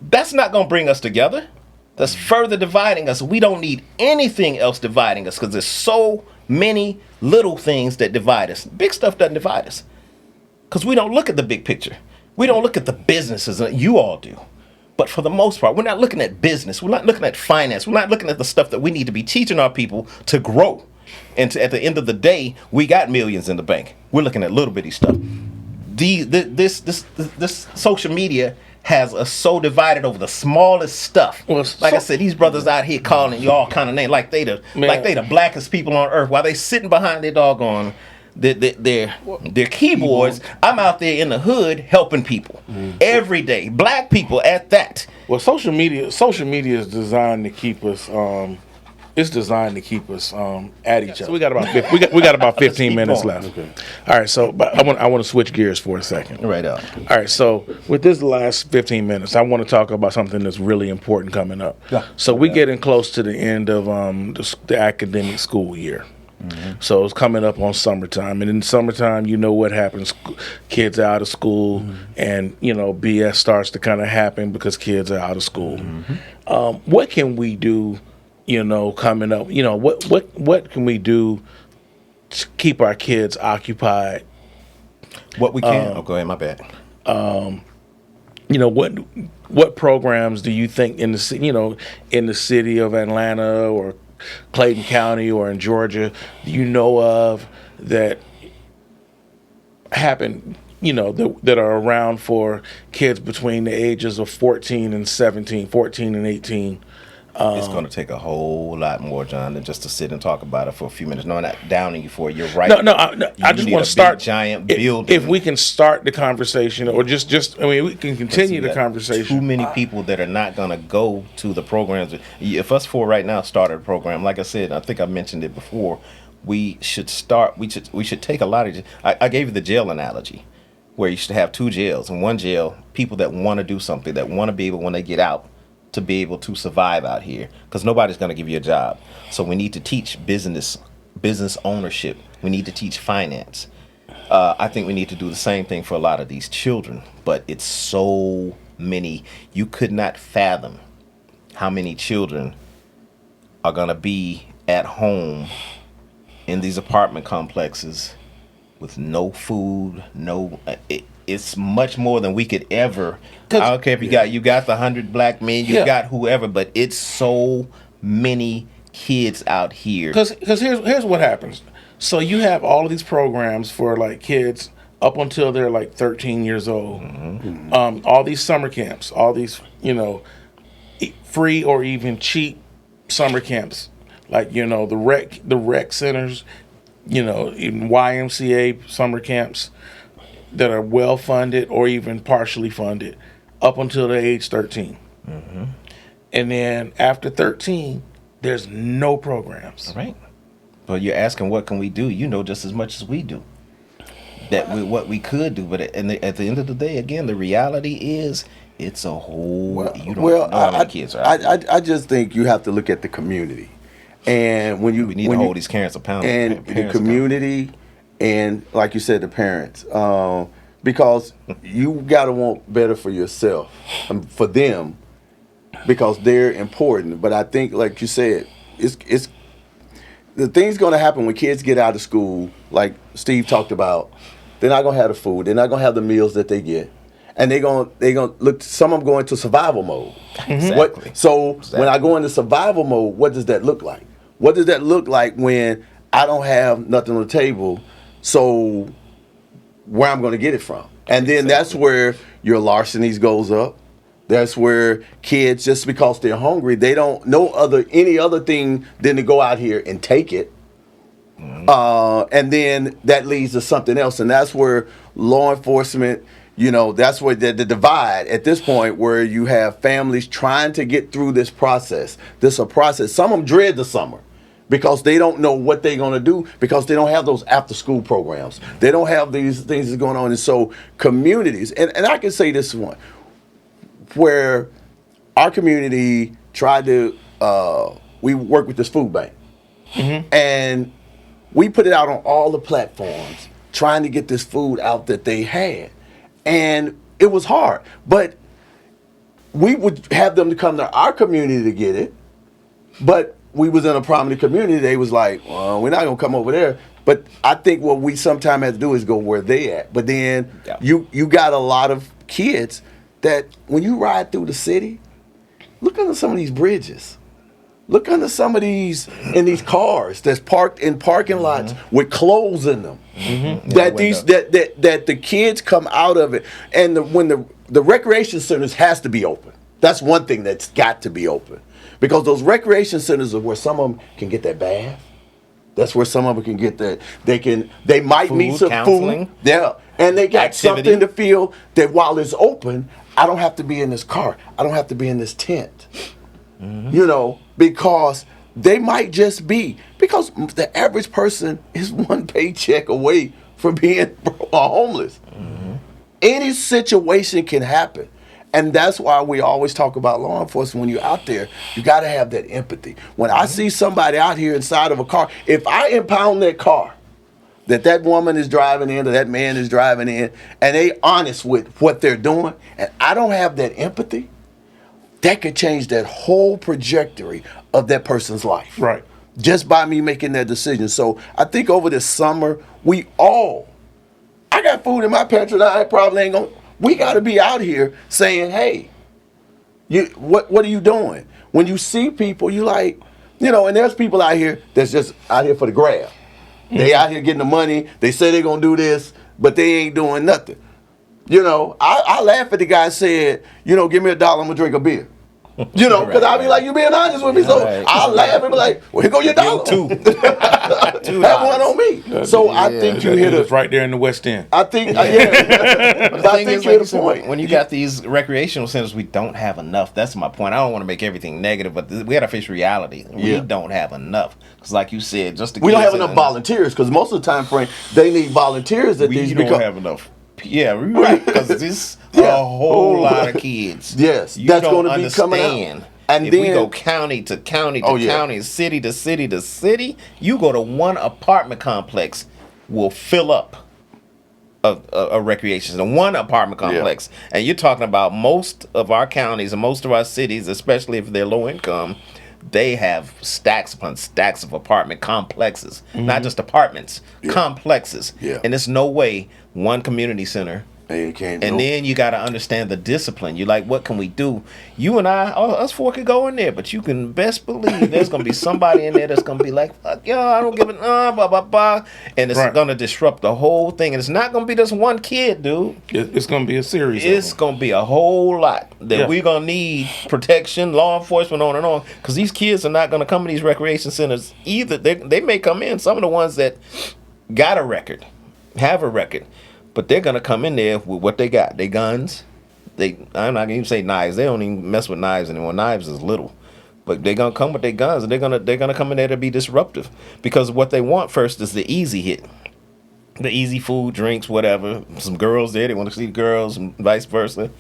That's not going to bring us together. That's further dividing us. We don't need anything else dividing us because there's so many little things that divide us. Big stuff doesn't divide us because we don't look at the big picture. We don't look at the businesses that you all do. But for the most part, we're not looking at business. We're not looking at finance. We're not looking at the stuff that we need to be teaching our people to grow. And at the end of the day, we got millions in the bank. We're looking at little bitty stuff. This social media has us so divided over the smallest stuff. Well, like I said, these brothers out here calling you all kind of names like they the blackest people on earth while they sitting behind their doggone their keyboards. I'm out there in the hood helping people every day, black people at that. Well, social media is designed to keep us. It's designed to keep us at each other. So we got about 15 minutes left. Okay. All right. So, but I want to switch gears for a second. Right up. All right. So with this last 15 minutes, I want to talk about something that's really important coming up. Yeah. So we're getting close to the end of the academic school year. Mm-hmm. So it's coming up on summertime, and in summertime, you know what happens: kids are out of school, and BS starts to kind of happen because kids are out of school. Mm-hmm. What can we do? Coming up, what can we do to keep our kids occupied? What we can. Go ahead, my bad. What programs do you think in the city of Atlanta or Clayton County or in Georgia you know of that happen, that are around for kids between the ages of 14 and 17, 14 and 18. It's going to take a whole lot more, John, than just to sit and talk about it for a few minutes. No, I'm not downing you for it. You're right. No, I just need want a to start big, giant building. If we can start the conversation, or just we can continue the conversation. Too many people that are not going to go to the programs. If us four right now started a program, like I said, I think I mentioned it before. We should start. We should take a lot of. I gave you the jail analogy, where you should have two jails. In one jail, people that want to do something, that want to be able when they get out, to be able to survive out here, because nobody's going to give you a job. So we need to teach business ownership. We need to teach finance. I think we need to do the same thing for a lot of these children, but it's so many. You could not fathom how many children are going to be at home in these apartment complexes with no food, it's much more than we could ever. I don't care if you got the 100 black men, you got whoever, but it's so many kids out here. Because here's what happens. So you have all of these programs for like kids up until they're like 13 years old. Mm-hmm. All these summer camps, all these free or even cheap summer camps, like the rec centers, even YMCA summer camps that are well funded or even partially funded up until the age 13. Mm-hmm. And then after 13, there's no programs. Right. But you're asking what can we do? You know just as much as we do what we could do. But at the end of the day, again, the reality is it's a whole. You don't know how many kids are out there. I just think you have to look at the community, and we need to hold these parents accountable. And the community. And like you said, the parents, because you gotta want better for yourself, for them, because they're important. But I think, like you said, it's the thing's gonna happen when kids get out of school. Like Steve talked about, they're not gonna have the food, they're not gonna have the meals that they get, and they're gonna look. Some of them go into survival mode. Exactly. When I go into survival mode, what does that look like? What does that look like when I don't have nothing on the table? So where I'm going to get it from? And then that's where your larcenies goes up. That's where kids, just because they're hungry, they don't know any other thing than to go out here and take it. Mm-hmm. And then that leads to something else. And that's where law enforcement, that's where the divide at this point, where you have families trying to get through this process. Some of them dread the summer, because they don't know what they're going to do, because they don't have those after-school programs. They don't have these things that's going on. And so communities, and I can say this one, where our community tried to, we work with this food bank. Mm-hmm. And we put it out on all the platforms, trying to get this food out that they had. And it was hard. But we would have them to come to our community to get it, but we was in a prominent community. They was like, well, we're not gonna come over there. But I think what we sometimes have to do is go where they at. But then you got a lot of kids that when you ride through the city, look under some of these bridges. Look under some of these in these cars that's parked in parking lots with clothes in them. Mm-hmm. That the kids come out of it, and when the recreation centers has to be open. That's one thing that's got to be open. Because those recreation centers are where some of them can get that bath. That's where some of them can get that. They might need some counseling. Food. Yeah. And they got activity. Something to feel that while it's open, I don't have to be in this car. I don't have to be in this tent. Mm-hmm. Because they might just be. Because the average person is one paycheck away from being homeless. Mm-hmm. Any situation can happen. And that's why we always talk about law enforcement. When you're out there, you got to have that empathy. When I see somebody out here inside of a car, if I impound that car that woman is driving in or that man is driving in, and they honest with what they're doing, and I don't have that empathy, that could change that whole trajectory of that person's life. Right. Just by me making that decision. So I think over this summer, I got food in my pantry and I probably ain't going to. We got to be out here saying, hey, what are you doing? When you see people, you like, and there's people out here that's just out here for the grab. Mm-hmm. They out here getting the money. They say they're going to do this. but they ain't doing nothing. You know, I laugh at the guy said, you know, give me $1, I'm gonna drink a beer. You know, because I be like, you being honest with me, so I'll laugh and be like, well, here go your $1. Have one on me. So I think you hit It's right there in the West End. I think, yeah. The I thing think is, you like hit a point. when you got these recreational centers, we don't have enough. That's my point. I don't want to make everything negative, but we got to face reality. We Yeah. don't have enough. Because like you said, just the We don't kids have enough and- volunteers because most of the time frame they need volunteers at these. We don't because- have enough. Yeah, right. Because this Yeah. a whole Oh. lot of kids. Yes, you that's don't gonna be coming out. understand. And if we then- go county to county to Oh, yeah. county, city to city to city, you go to one apartment complex will fill up a recreation center, one apartment complex, and you're talking about most of our counties and most of our cities, especially if they're low income. They have stacks upon stacks of apartment complexes, not just apartments, complexes. Yeah. And there's no way one community center. And you can't. And then you got to understand the discipline. You're like, what can we do? You and I, us four could go in there, but you can best believe there's going to be somebody in there that's going to be like, fuck y'all, I don't give it, blah, blah, blah. And it's Right. going to disrupt the whole thing. And it's not going to be just one kid, dude. It's going to be a series. It's of them. going to be a whole lot that Yeah. we're going to need protection, law enforcement, on and on. Because these kids are not going to come to these recreation centers either. They may come in, some of the ones that got a record, have a record, but they're going to come in there with what they got. They guns. I'm not going to even say knives. They don't even mess with knives anymore. Knives is little. But they're going to come with their guns, and they're gonna come in there to be disruptive. Because what they want first is the easy hit. The easy food, drinks, whatever. Some girls there, they want to see girls and vice versa.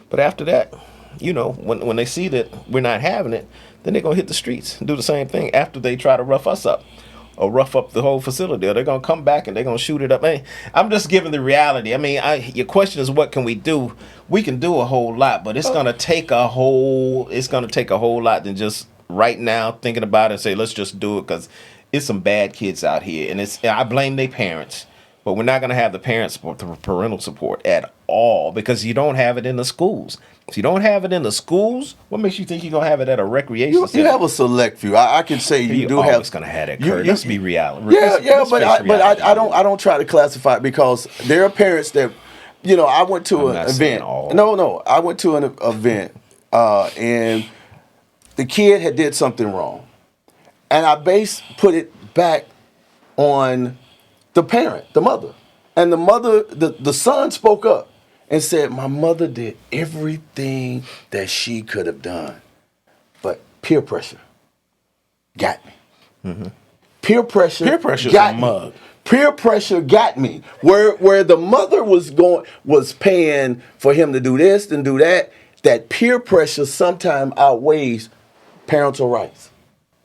But after that, you know, when they see that we're not having it, then they're going to hit the streets and do the same thing after they try to rough us up or rough up the whole facility. Or they're going to come back and they're going to shoot it up. I'm just giving the reality. I mean, your question is, what can we do? We can do a whole lot, but it's going to take a whole lot than just right now thinking about it and say, let's just do it, because it's some bad kids out here. And I blame their parents. But we're not going to have the parent support, the parental support at all, because you don't have it in the schools. If you don't have it in the schools, what makes you think you're going to have it at a recreation You center? have a select few. I can say you do have. Always going to have that, Kurt. Let's be reality. Yeah, Let's but face I reality. don't try to classify it, because there are parents that, you know, I went to I'm an not saying event. all. No, I went to an event, and the kid had did something wrong, and I put it back on the parent, the mother, and the mother, the son spoke up and said, my mother did everything that she could have done, but peer pressure got me. Peer pressure Peer got a me. mug. Peer pressure got me. Where the mother was paying for him to do this and do that. That peer pressure sometimes outweighs parental rights.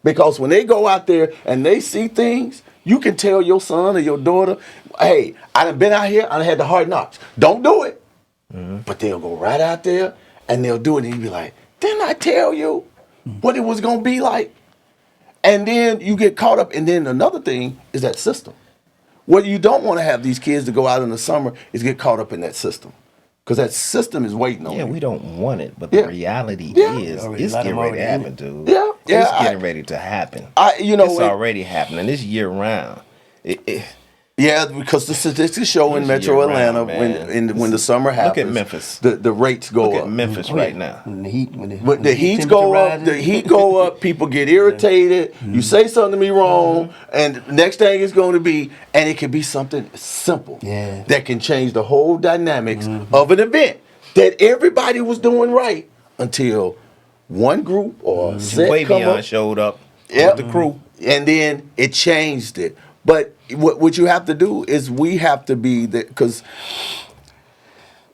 Because when they go out there and they see things, you can tell your son or your daughter, hey, I done been out here, I done had the hard knocks. Don't do it. But they'll go right out there and they'll do it, and you be like, didn't I tell you what it was gonna be like? And then you get caught up. And then another thing is that system. What you don't want to have these kids to go out in the summer is get caught up in that system, because that system is waiting on Yeah, you. we don't want it, but Yeah. the reality Yeah. is Already it's let getting them ready to already happen, dude. Yeah, yeah, It's getting ready to happen. It's and- already happening. It's year round. Yeah, because the statistics show in It's Metro year-round, Atlanta man. when the summer happens. Memphis. The rates go Look up. at Memphis right now. When the heat, When the heats go up, people get irritated. You say something to me wrong, and next thing it's going to be, and it can be something simple that can change the whole dynamics of an event that everybody was doing right until one group or a set come Quavion up, showed up Yep. with the crew. and then it changed it. But what you have to do is we have to be there, because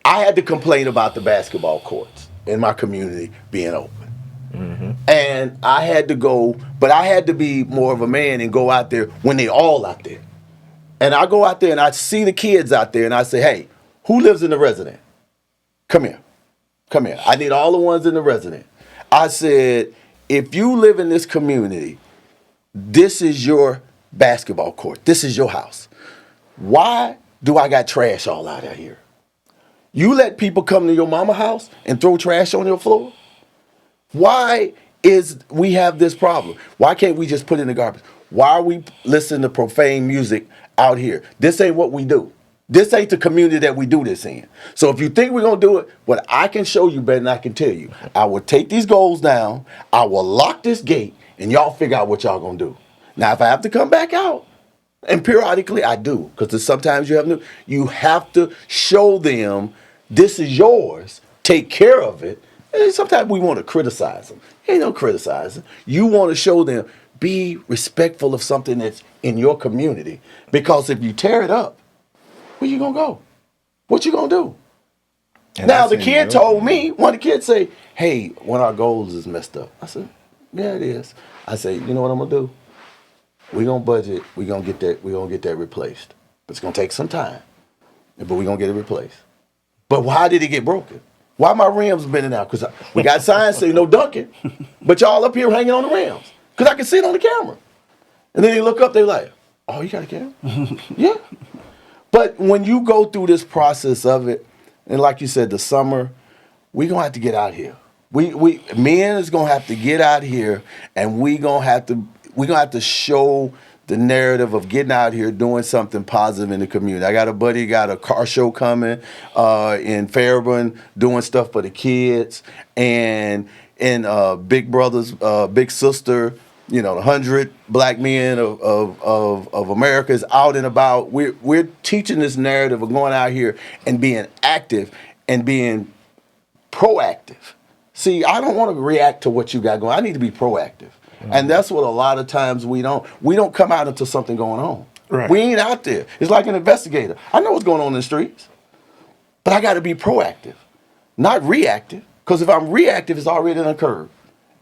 I had to complain about the basketball courts in my community being open. And I had to go, but I had to be more of a man and go out there when they all out there. And I go out there and I see the kids out there and I say, hey, who lives in the resident? Come here. Come here. I need all the ones in the resident. I said, if you live in this community, this is your basketball court. This is your house. Why do I got trash all out of here? You let people come to your mama house and throw trash on your floor? Why is we have this problem? Why can't we just put it in the garbage? Why are we listening to profane music out here? This ain't what we do. This ain't the community that we do this in. So if you think we're gonna do it, what I can show you better than I can tell you, I will take these goals down, I will lock this gate, and y'all figure out what y'all gonna do. Now, if I have to come back out, and periodically I do, because sometimes you have to show them this is yours, take care of it. And sometimes we want to criticize them. Ain't no criticizing. You want to show them, be respectful of something that's in your community. Because if you tear it up, where you gonna go? What you gonna do? And Now that's the in kid your told me, one of the kids say, hey, one of our goals is messed up. I said, yeah, it is. I say, you know what I'm gonna do? We're gonna budget, we're gonna get that replaced. It's gonna take some time, but we're gonna get it replaced. But why did it get broken? Why my rims bending out? Because we got signs saying no dunking, but y'all up here hanging on the rims. Because I can see it on the camera. And then they look up, they're like, oh, you got a camera? Yeah. But when you go through this process of it, and like you said, the summer, we're gonna have to get out here. Men is gonna have to get out here, and we're gonna have to show the narrative of getting out here doing something positive in the community. I got a buddy got a car show coming in Fairburn, doing stuff for the kids, and Big Brothers, Big Sister. You know, the 100 black men of America is out and about. We're teaching this narrative of going out here and being active and being proactive. See, I don't want to react to what you got going. I need to be proactive. Mm-hmm. And that's what a lot of times we don't come out until something going on. Right. We ain't out there. It's like an investigator. I know what's going on in the streets, but I got to be proactive, not reactive. Because if I'm reactive, it's already occurred.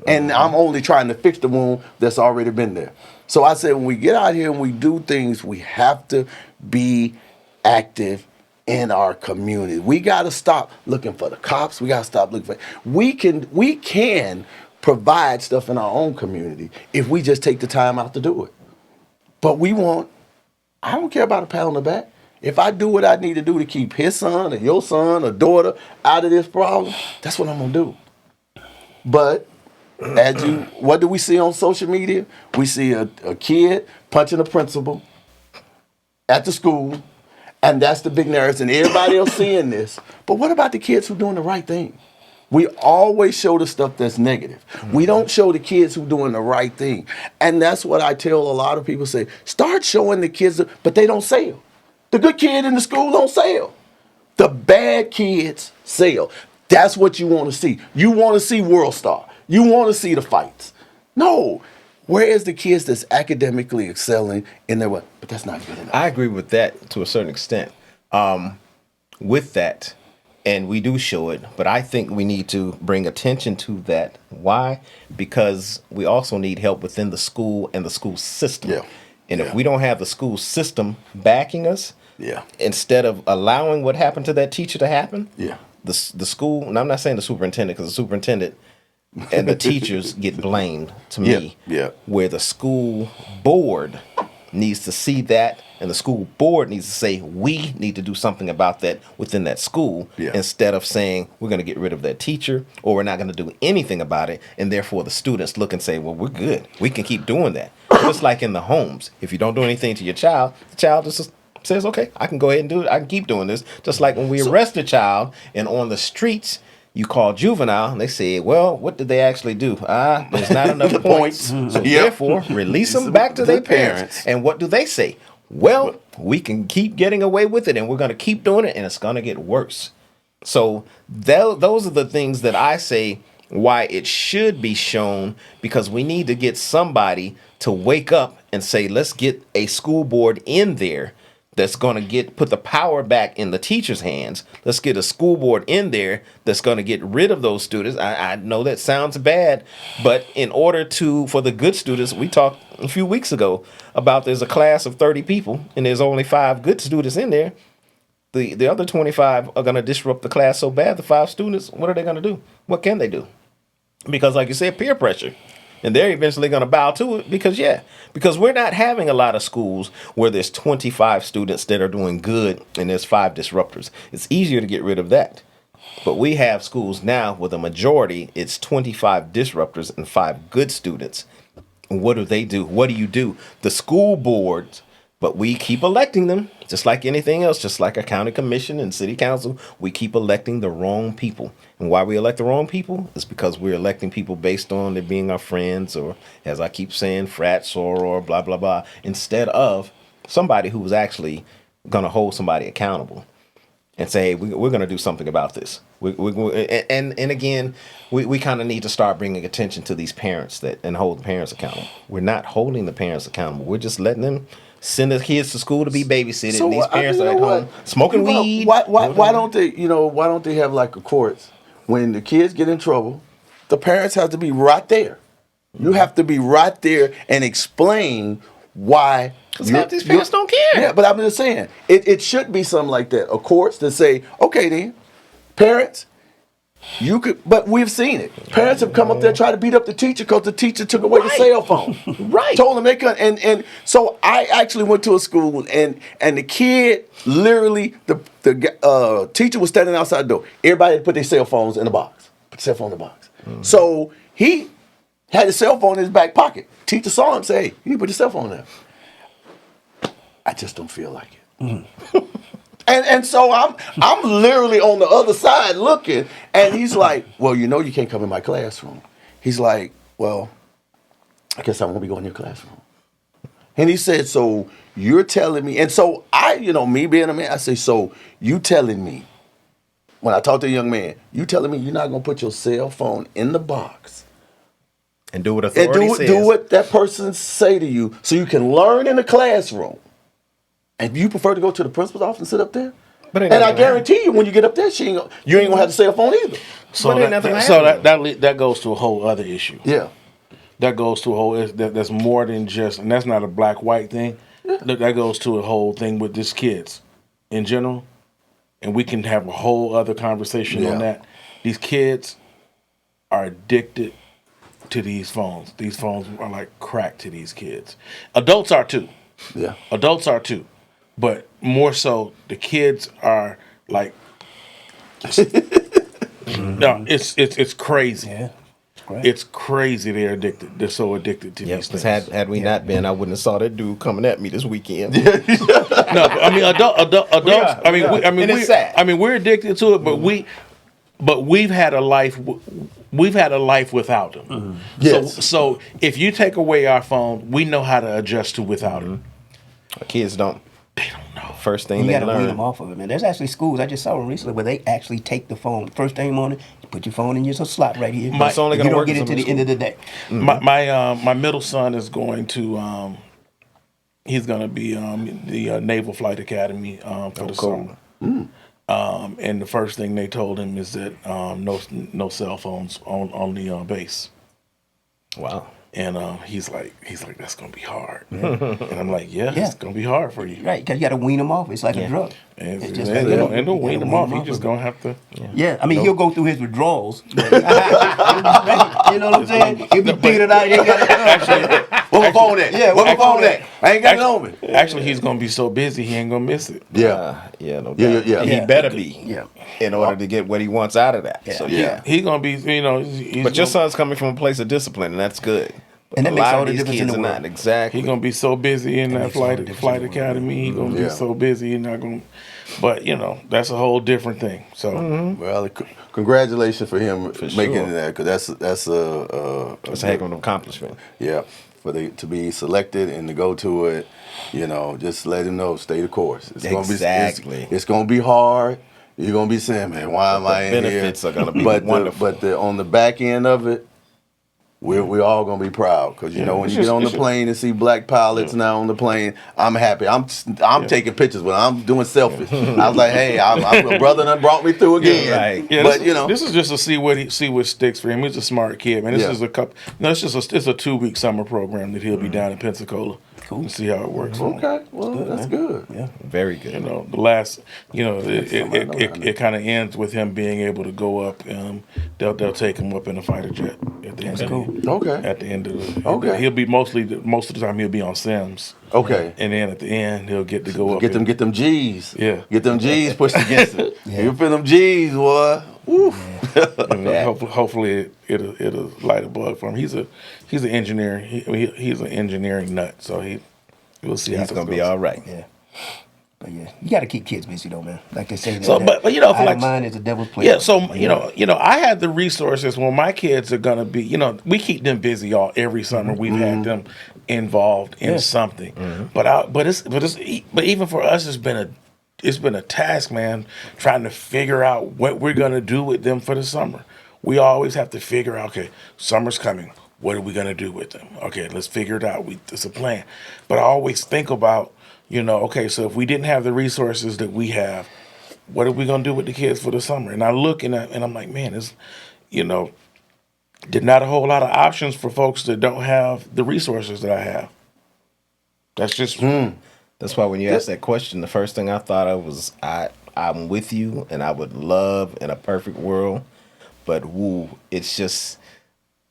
And I'm only trying to fix the wound that's already been there. So I said, when we get out here and we do things, we have to be active in our community. We got to stop looking for the cops. We got to stop looking for. We can provide stuff in our own community if we just take the time out to do it. But I don't care about a pat on the back. If I do what I need to do to keep his son or your son or daughter out of this problem, that's what I'm gonna do. But what do we see on social media? We see a kid punching a principal at the school, and that's the big narrative, and everybody else seeing this. But what about the kids who doing the right thing? We always show the stuff that's negative. We don't show the kids who doing the right thing. And that's what I tell a lot of people, say, start showing the kids, but they don't sell. The good kid in the school don't sell. The bad kids sell. That's what you want to see. You want to see World Star. You want to see the fights. No. Where is the kids that's academically excelling in their way? But that's not good enough. I agree with that to a certain extent. With that, and we do show it, but I think we need to bring attention to that. Why? Because we also need help within the school and the school system. Yeah. And if we don't have the school system backing us, instead of allowing what happened to that teacher to happen, the school, and I'm not saying the superintendent, because the superintendent and the teachers get blamed to me, where the school board needs to see that, and the school board needs to say, we need to do something about that within that school, instead of saying we're going to get rid of that teacher, or we're not going to do anything about it, and therefore the students look and say, well, we're good, we can keep doing that. Just like in the homes, if you don't do anything to your child, the child just says, okay, I can go ahead and do it, I can keep doing this. Just like when we arrest a child, and on the streets you call juvenile, and they say, well, what did they actually do? There's not enough points. So therefore, release them back to their parents. And what do they say? Well, we can keep getting away with it, and we're going to keep doing it, and it's going to get worse. So those are the things that I say why it should be shown, because we need to get somebody to wake up and say, let's get a school board in there that's going to put the power back in the teacher's hands. Let's get a school board in there that's going to get rid of those students. I know that sounds bad, but in order for the good students, we talked a few weeks ago about there's a class of 30 people and there's only 5 good students in there. The other 25 are going to disrupt the class so bad, the 5 students, what are they going to do? What can they do? Because like you said, peer pressure. And they're eventually going to bow to it because we're not having a lot of schools where there's 25 students that are doing good and there's 5 disruptors. It's easier to get rid of that. But we have schools now with a majority, it's 25 disruptors and 5 good students. And what do they do? What do you do? The school boards, But we keep electing them, just like anything else, just like a county commission and city council. We keep electing the wrong people. And why we elect the wrong people is because we're electing people based on them being our friends, or, as I keep saying, frats or blah, blah, blah, instead of somebody who was actually going to hold somebody accountable and say, hey, we're going to do something about this. And again, we kind of need to start bringing attention to these parents and hold the parents accountable. We're not holding the parents accountable. We're just letting them send their kids to school to be babysitted. And these parents are at home smoking weed. Why don't they have like a courts when the kids get in trouble? The parents have to be right there. You have to be right there and explain why. Because half these parents don't care. Yeah, but I'm just saying, it should be something like that. A courts that say, okay then, parents, you could, but we've seen it. Parents have come up there try to beat up the teacher because the teacher took away the cell phone. Right. Told them they couldn't. And so I actually went to a school and the kid literally, the teacher was standing outside the door. Everybody had put their cell phones in the box. Put the cell phone in the box. Mm-hmm. So he had his cell phone in his back pocket. Teacher saw him say, hey, you need to put your cell phone there. I just don't feel like it. Mm-hmm. and so I'm literally on the other side looking, and he's like, well, you can't come in my classroom. He's like, well, I guess I won't be going in your classroom. And he said, so you're telling me, and so I, me being a man, I say, so you telling me, when I talk to a young man, you telling me you're not going to put your cell phone in the box and do what authority says. Do what that person say to you so you can learn in the classroom. And you prefer to go to the principal's office and sit up there? And I guarantee you, when you get up there, you ain't gonna have the cell phone either. So that goes to a whole other issue. Yeah, that goes to a whole. That's more than just, and that's not a black-white thing. Yeah. That goes to a whole thing with just kids in general, and we can have a whole other conversation on that. These kids are addicted to these phones. These phones are like crack to these kids. Adults are too. Yeah, adults are too. But more so, the kids are like, no, it's crazy. Yeah, it's crazy. They're addicted. They're so addicted to these things. Had we not been, I wouldn't have saw that dude coming at me this weekend. No, I mean adults. It's sad. We're addicted to it, but we've had a life. We've had a life without them. Mm-hmm. Yes. So if you take away our phone, we know how to adjust to without it. Our kids don't. They don't know. First thing you they gotta learn. wean them off of it, man. There's actually schools, I just saw them recently, where they actually take the phone. First thing in the morning, you put your phone in your slot right here. It's only going to work get it to the end of the day. Mm-hmm. My middle son is going to he's going to be the Naval Flight Academy for the summer. Mm. And the first thing they told him is that no cell phones on the base. Wow. And he's like, that's gonna be hard. And I'm like, it's gonna be hard for you, right? Because you got to wean them off. It's like a drug. And don't wean them off. You just gonna have to. Yeah, I mean, he'll go through his withdrawals. But you know what I'm saying? He'll be figured out. Where my phone at? Yeah, where my phone at? I ain't got it on me. Actually, he's gonna be so busy he ain't gonna miss it. Yeah, no doubt. Yeah. He better be. In order to get what he wants out of that. Yeah. So he's gonna be. But your son's coming from a place of discipline, and that's good. And that a makes lot all of the these difference kids in the are world. not. Exactly. He's gonna be so busy in that flight academy. He's gonna be so busy. He's not gonna. But that's a whole different thing. So well, congratulations for him making that, because that's a heck of an accomplishment. Yeah, to be selected and to go to it, just let him know, stay the course. It's it's gonna be hard. You're gonna be saying, man, why am I in here? Benefits are gonna be wonderful. But on the back end of it, we're all gonna be proud, because when you get on the plane and see black pilots now on the plane, I'm happy. I'm taking pictures when I'm doing selfies. I was like, hey, my brother done brought me through again. Right. Yeah, but this is just to see what sticks for him. He's a smart kid, man. This is a couple. No, it's a 2-week summer program that he'll be down in Pensacola. Cool. And see how it works. Okay, well, that's good. Yeah, very good. The last, it kind of ends with him being able to go up. They'll take him up in a fighter jet at the end. That's cool. Okay. At the end of the, he'll be most of the time he'll be on Sims. Okay. And then at the end he'll get to go up. Get them G's. Yeah. Get them G's pushed against it. You put them G's, boy. Woo. Hopefully it'll light a bug for him. He's an engineer. He's an engineering nut. So We'll see how He's this gonna be goes. all right. Yeah. But yeah, you got to keep kids busy though, man. Like they say. So, but you know, for idle like, mind is a devil's playground. yeah. So you know, I had the resources when my kids are gonna be. You know, we keep them busy all every summer. We've had them involved in something. But even for us, it's been a task, man, trying to figure out what we're gonna do with them for the summer. We always have to figure out, okay, summer's coming. What are we gonna do with them? Okay, let's figure it out. It's a plan. But I always think about, you know, okay, so if we didn't have the resources that we have, what are we gonna do with the kids for the summer? And I look and I'm like, man, it's, you know, there's not a whole lot of options for folks that don't have the resources that I have. That's just That's why when you asked that question, the first thing I thought of was I'm with you, and I would love in a perfect world, but it's just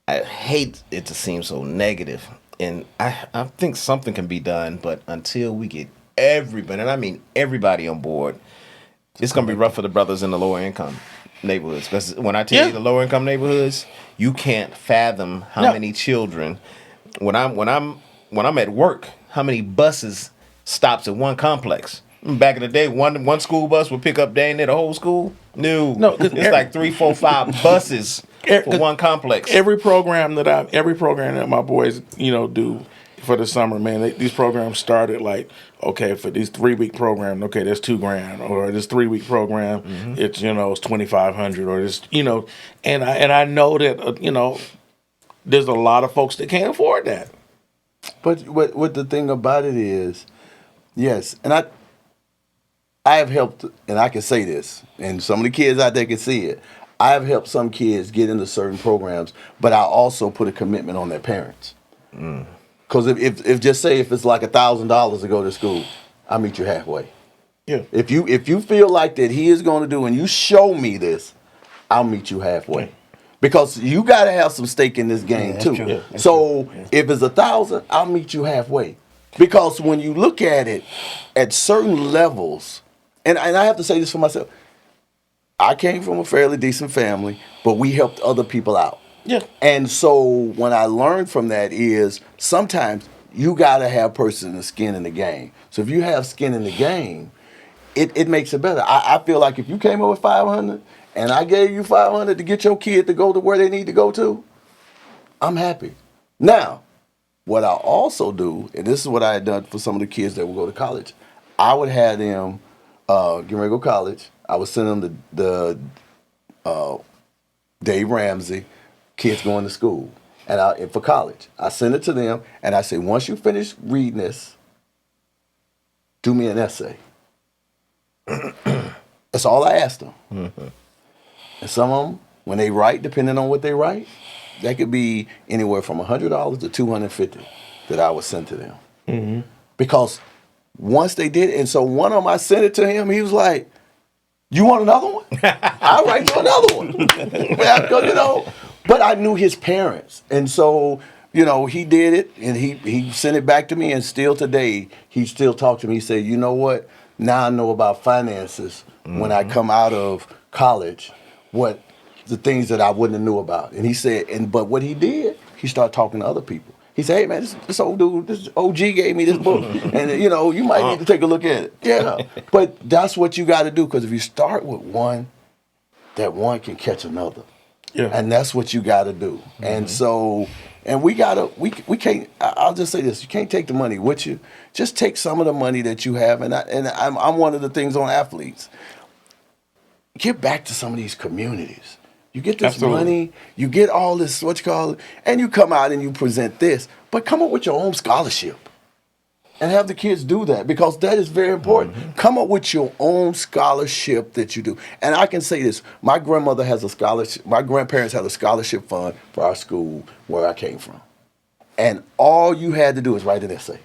I hate it to seem so negative, and I think something can be done, but until we get everybody, and I mean everybody on board, it's gonna be rough for the brothers in the lower income neighborhoods. Because when I tell you the lower income neighborhoods, you can't fathom how many children. When I'm at work, how many buses stops at one complex. Back in the day, one school bus would pick up dang near the whole school. No, it's like 3, 4, 5 buses for one complex. every program that my boys, you know, do for the summer, man. These programs started like, okay, for these 3-week program, okay, that's $2,000, or this 3-week program, it's, you know, it's $2,500, or this, you know, and I know that you know, there's a lot of folks that can't afford that. But what the thing about it is, yes, and I have helped, and I can say this, and some of the kids out there can see it. I have helped some kids get into certain programs, but I also put a commitment on their parents. Because if just say if it's like $1,000 to go to school, I'll meet you halfway. Yeah. If you feel like that he is going to do, and you show me this, I'll meet you halfway. Because you got to have some stake in this game too. true. Yeah, So if it's 1,000, I'll meet you halfway. Because when you look at it at certain levels, and I have to say this for myself, I came from a fairly decent family, but we helped other people out. Yeah. And so when I learned from that is sometimes you got to have personal skin in the game. So if you have skin in the game, it makes it better. I feel like if you came up with 500 and I gave you 500 to get your kid to go to where they need to go to, I'm happy. Now, what I also do, and this is what I had done for some of the kids that would go to college, I would have them get ready to go to college. I would send them the Dave Ramsey, kids going to school, and for college. I send it to them, and I say, once you finish reading this, do me an essay. That's all I asked them. And some of them, when they write, depending on what they write, that could be anywhere from $100 to $250 that I would send to them. Because once they did it, and so one of them, I sent it to him, he was like, you want another one? I'll write you another one. Because, you know, but I knew his parents. And so, you know, he did it, and he sent it back to me, and still today, he still talked to me. He said, you know what? Now I know about finances when I come out of college, what the things that I wouldn't have knew about. And he said, but what he did, he started talking to other people. He said, hey, man, this old dude, this OG gave me this book. And, you know, you might need to take a look at it. Yeah. But that's what you got to do, because if you start with one, that one can catch another. Yeah. And that's what you got to do. And so, and we can't, I'll just say this, you can't take the money with you. Just take some of the money that you have. And I'm one of the things on athletes. Get back to some of these communities. You get this money, you get all this, what you call it, and you come out and you present this, but come up with your own scholarship and have the kids do that, because that is very important. Come up with your own scholarship that you do. And I can say this, my grandmother has a scholarship, my grandparents had a scholarship fund for our school where I came from. And all you had to do is write an essay.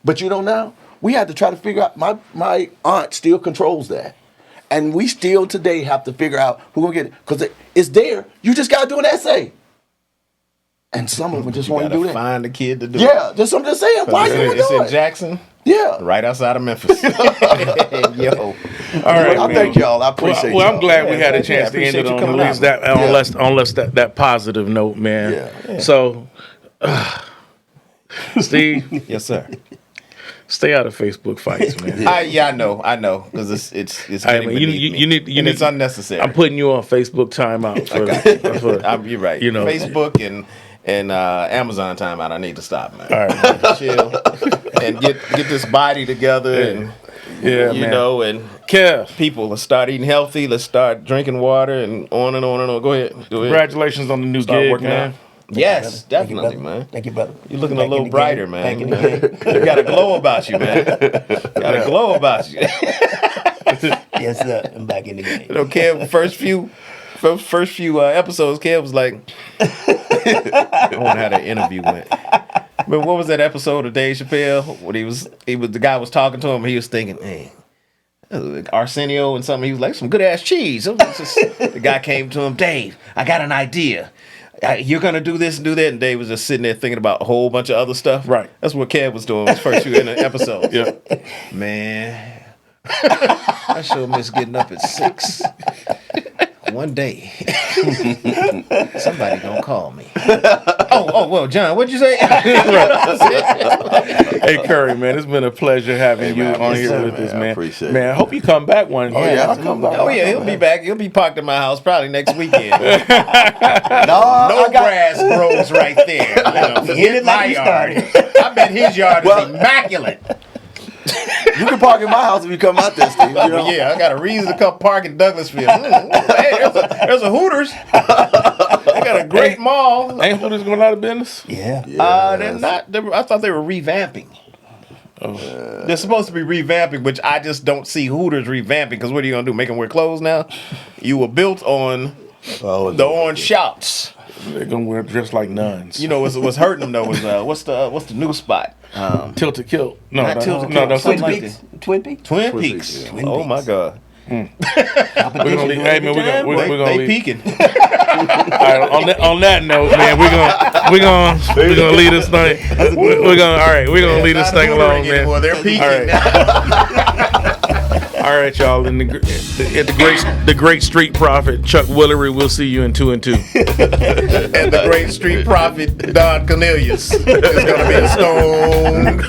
But you know now, we had to try to figure out, my aunt still controls that. And we still today have to figure out who's going to get it. Because it's there. You just got to do an essay. And some of them just want to do that. Find the kid to do it. Yeah, I'm just saying. Why you want to It's do in it? Jackson. Yeah. Right outside of Memphis. Yo. All right, I man. thank y'all. I appreciate Well, y'all. I'm glad we had a Yeah, chance to end appreciate it you on coming at least out, that, unless that positive note, man. Yeah. So, Steve, Yes, sir. stay out of Facebook fights, man. I know, because it's Hey, getting man, beneath me. And it's unnecessary. I'm putting you on Facebook timeout for You're right. You know. Facebook and Amazon timeout. I need to stop, man. All right. Chill and get this body together, and Yeah, you man. know, and Kev, people, let's start eating healthy. Let's start drinking water, and on and on and on. Go ahead. congratulations on the new Start gig, working man. out. Yes, Thank you, definitely, brother. man. Thank you, brother. You're looking Back a little in the brighter, game. man. Back in the game. You got a glow about you, man. Got a glow about you. Yes, sir. I'm back in the game. You know, Kev, first few episodes, Kev was like, I don't know how that interview went. But what was that episode of Dave Chappelle when the guy was talking to him, and he was thinking, hey, Arsenio and something. He was like, some good ass cheese. The guy came to him, Dave, I got an idea. You're gonna do this and do that, and Dave was just sitting there thinking about a whole bunch of other stuff. Right. That's what Kev was doing his first few episodes. Yeah. Man, I sure miss getting up at 6. One day, somebody gonna call me. Oh, well, John, what'd you say? Hey, Curry, man, it's been a pleasure having man, you on yes, here sir, with man. us, I man. appreciate Man, it. I hope you come back one day. Oh yeah, I'll come back. Oh yeah, he'll be back. He'll be parked at my house probably next weekend. No, No I got. grass grows right there. You know, Hit forget it my like you yard. started. I bet his yard is immaculate. You can park in my house if you come out there, Steve. You know? But yeah, I got a reason to come park in Douglasville. Hey, there's a Hooters. They got a great mall. Ain't Hooters going out of business? Yeah. They're not. I thought they were revamping. They're supposed to be revamping, which I just don't see Hooters revamping. Because what are you gonna do? Make them wear clothes now? You were built on the orange shouts. They're going to wear dressed like nuns. You know what's hurting them though is what's the new spot? Tilted Kilt. No, Not no, Tilted no, Kilt. no, Twin like Peaks. Twin Peaks. Twin Twin Peaks. Peaks, yeah. Twin Oh Peaks. my God. We're gonna leave. Hey, man, we're gonna They leave. peaking. All right, on that note, man, we're gonna leave this thing. We're gonna leave this thing alone, man. Well, they're peaking. All right. All right, y'all. And the great street prophet Chuck Willery. We'll see you in 2 and 2. And the great street prophet Don Cornelius is going to be a stone.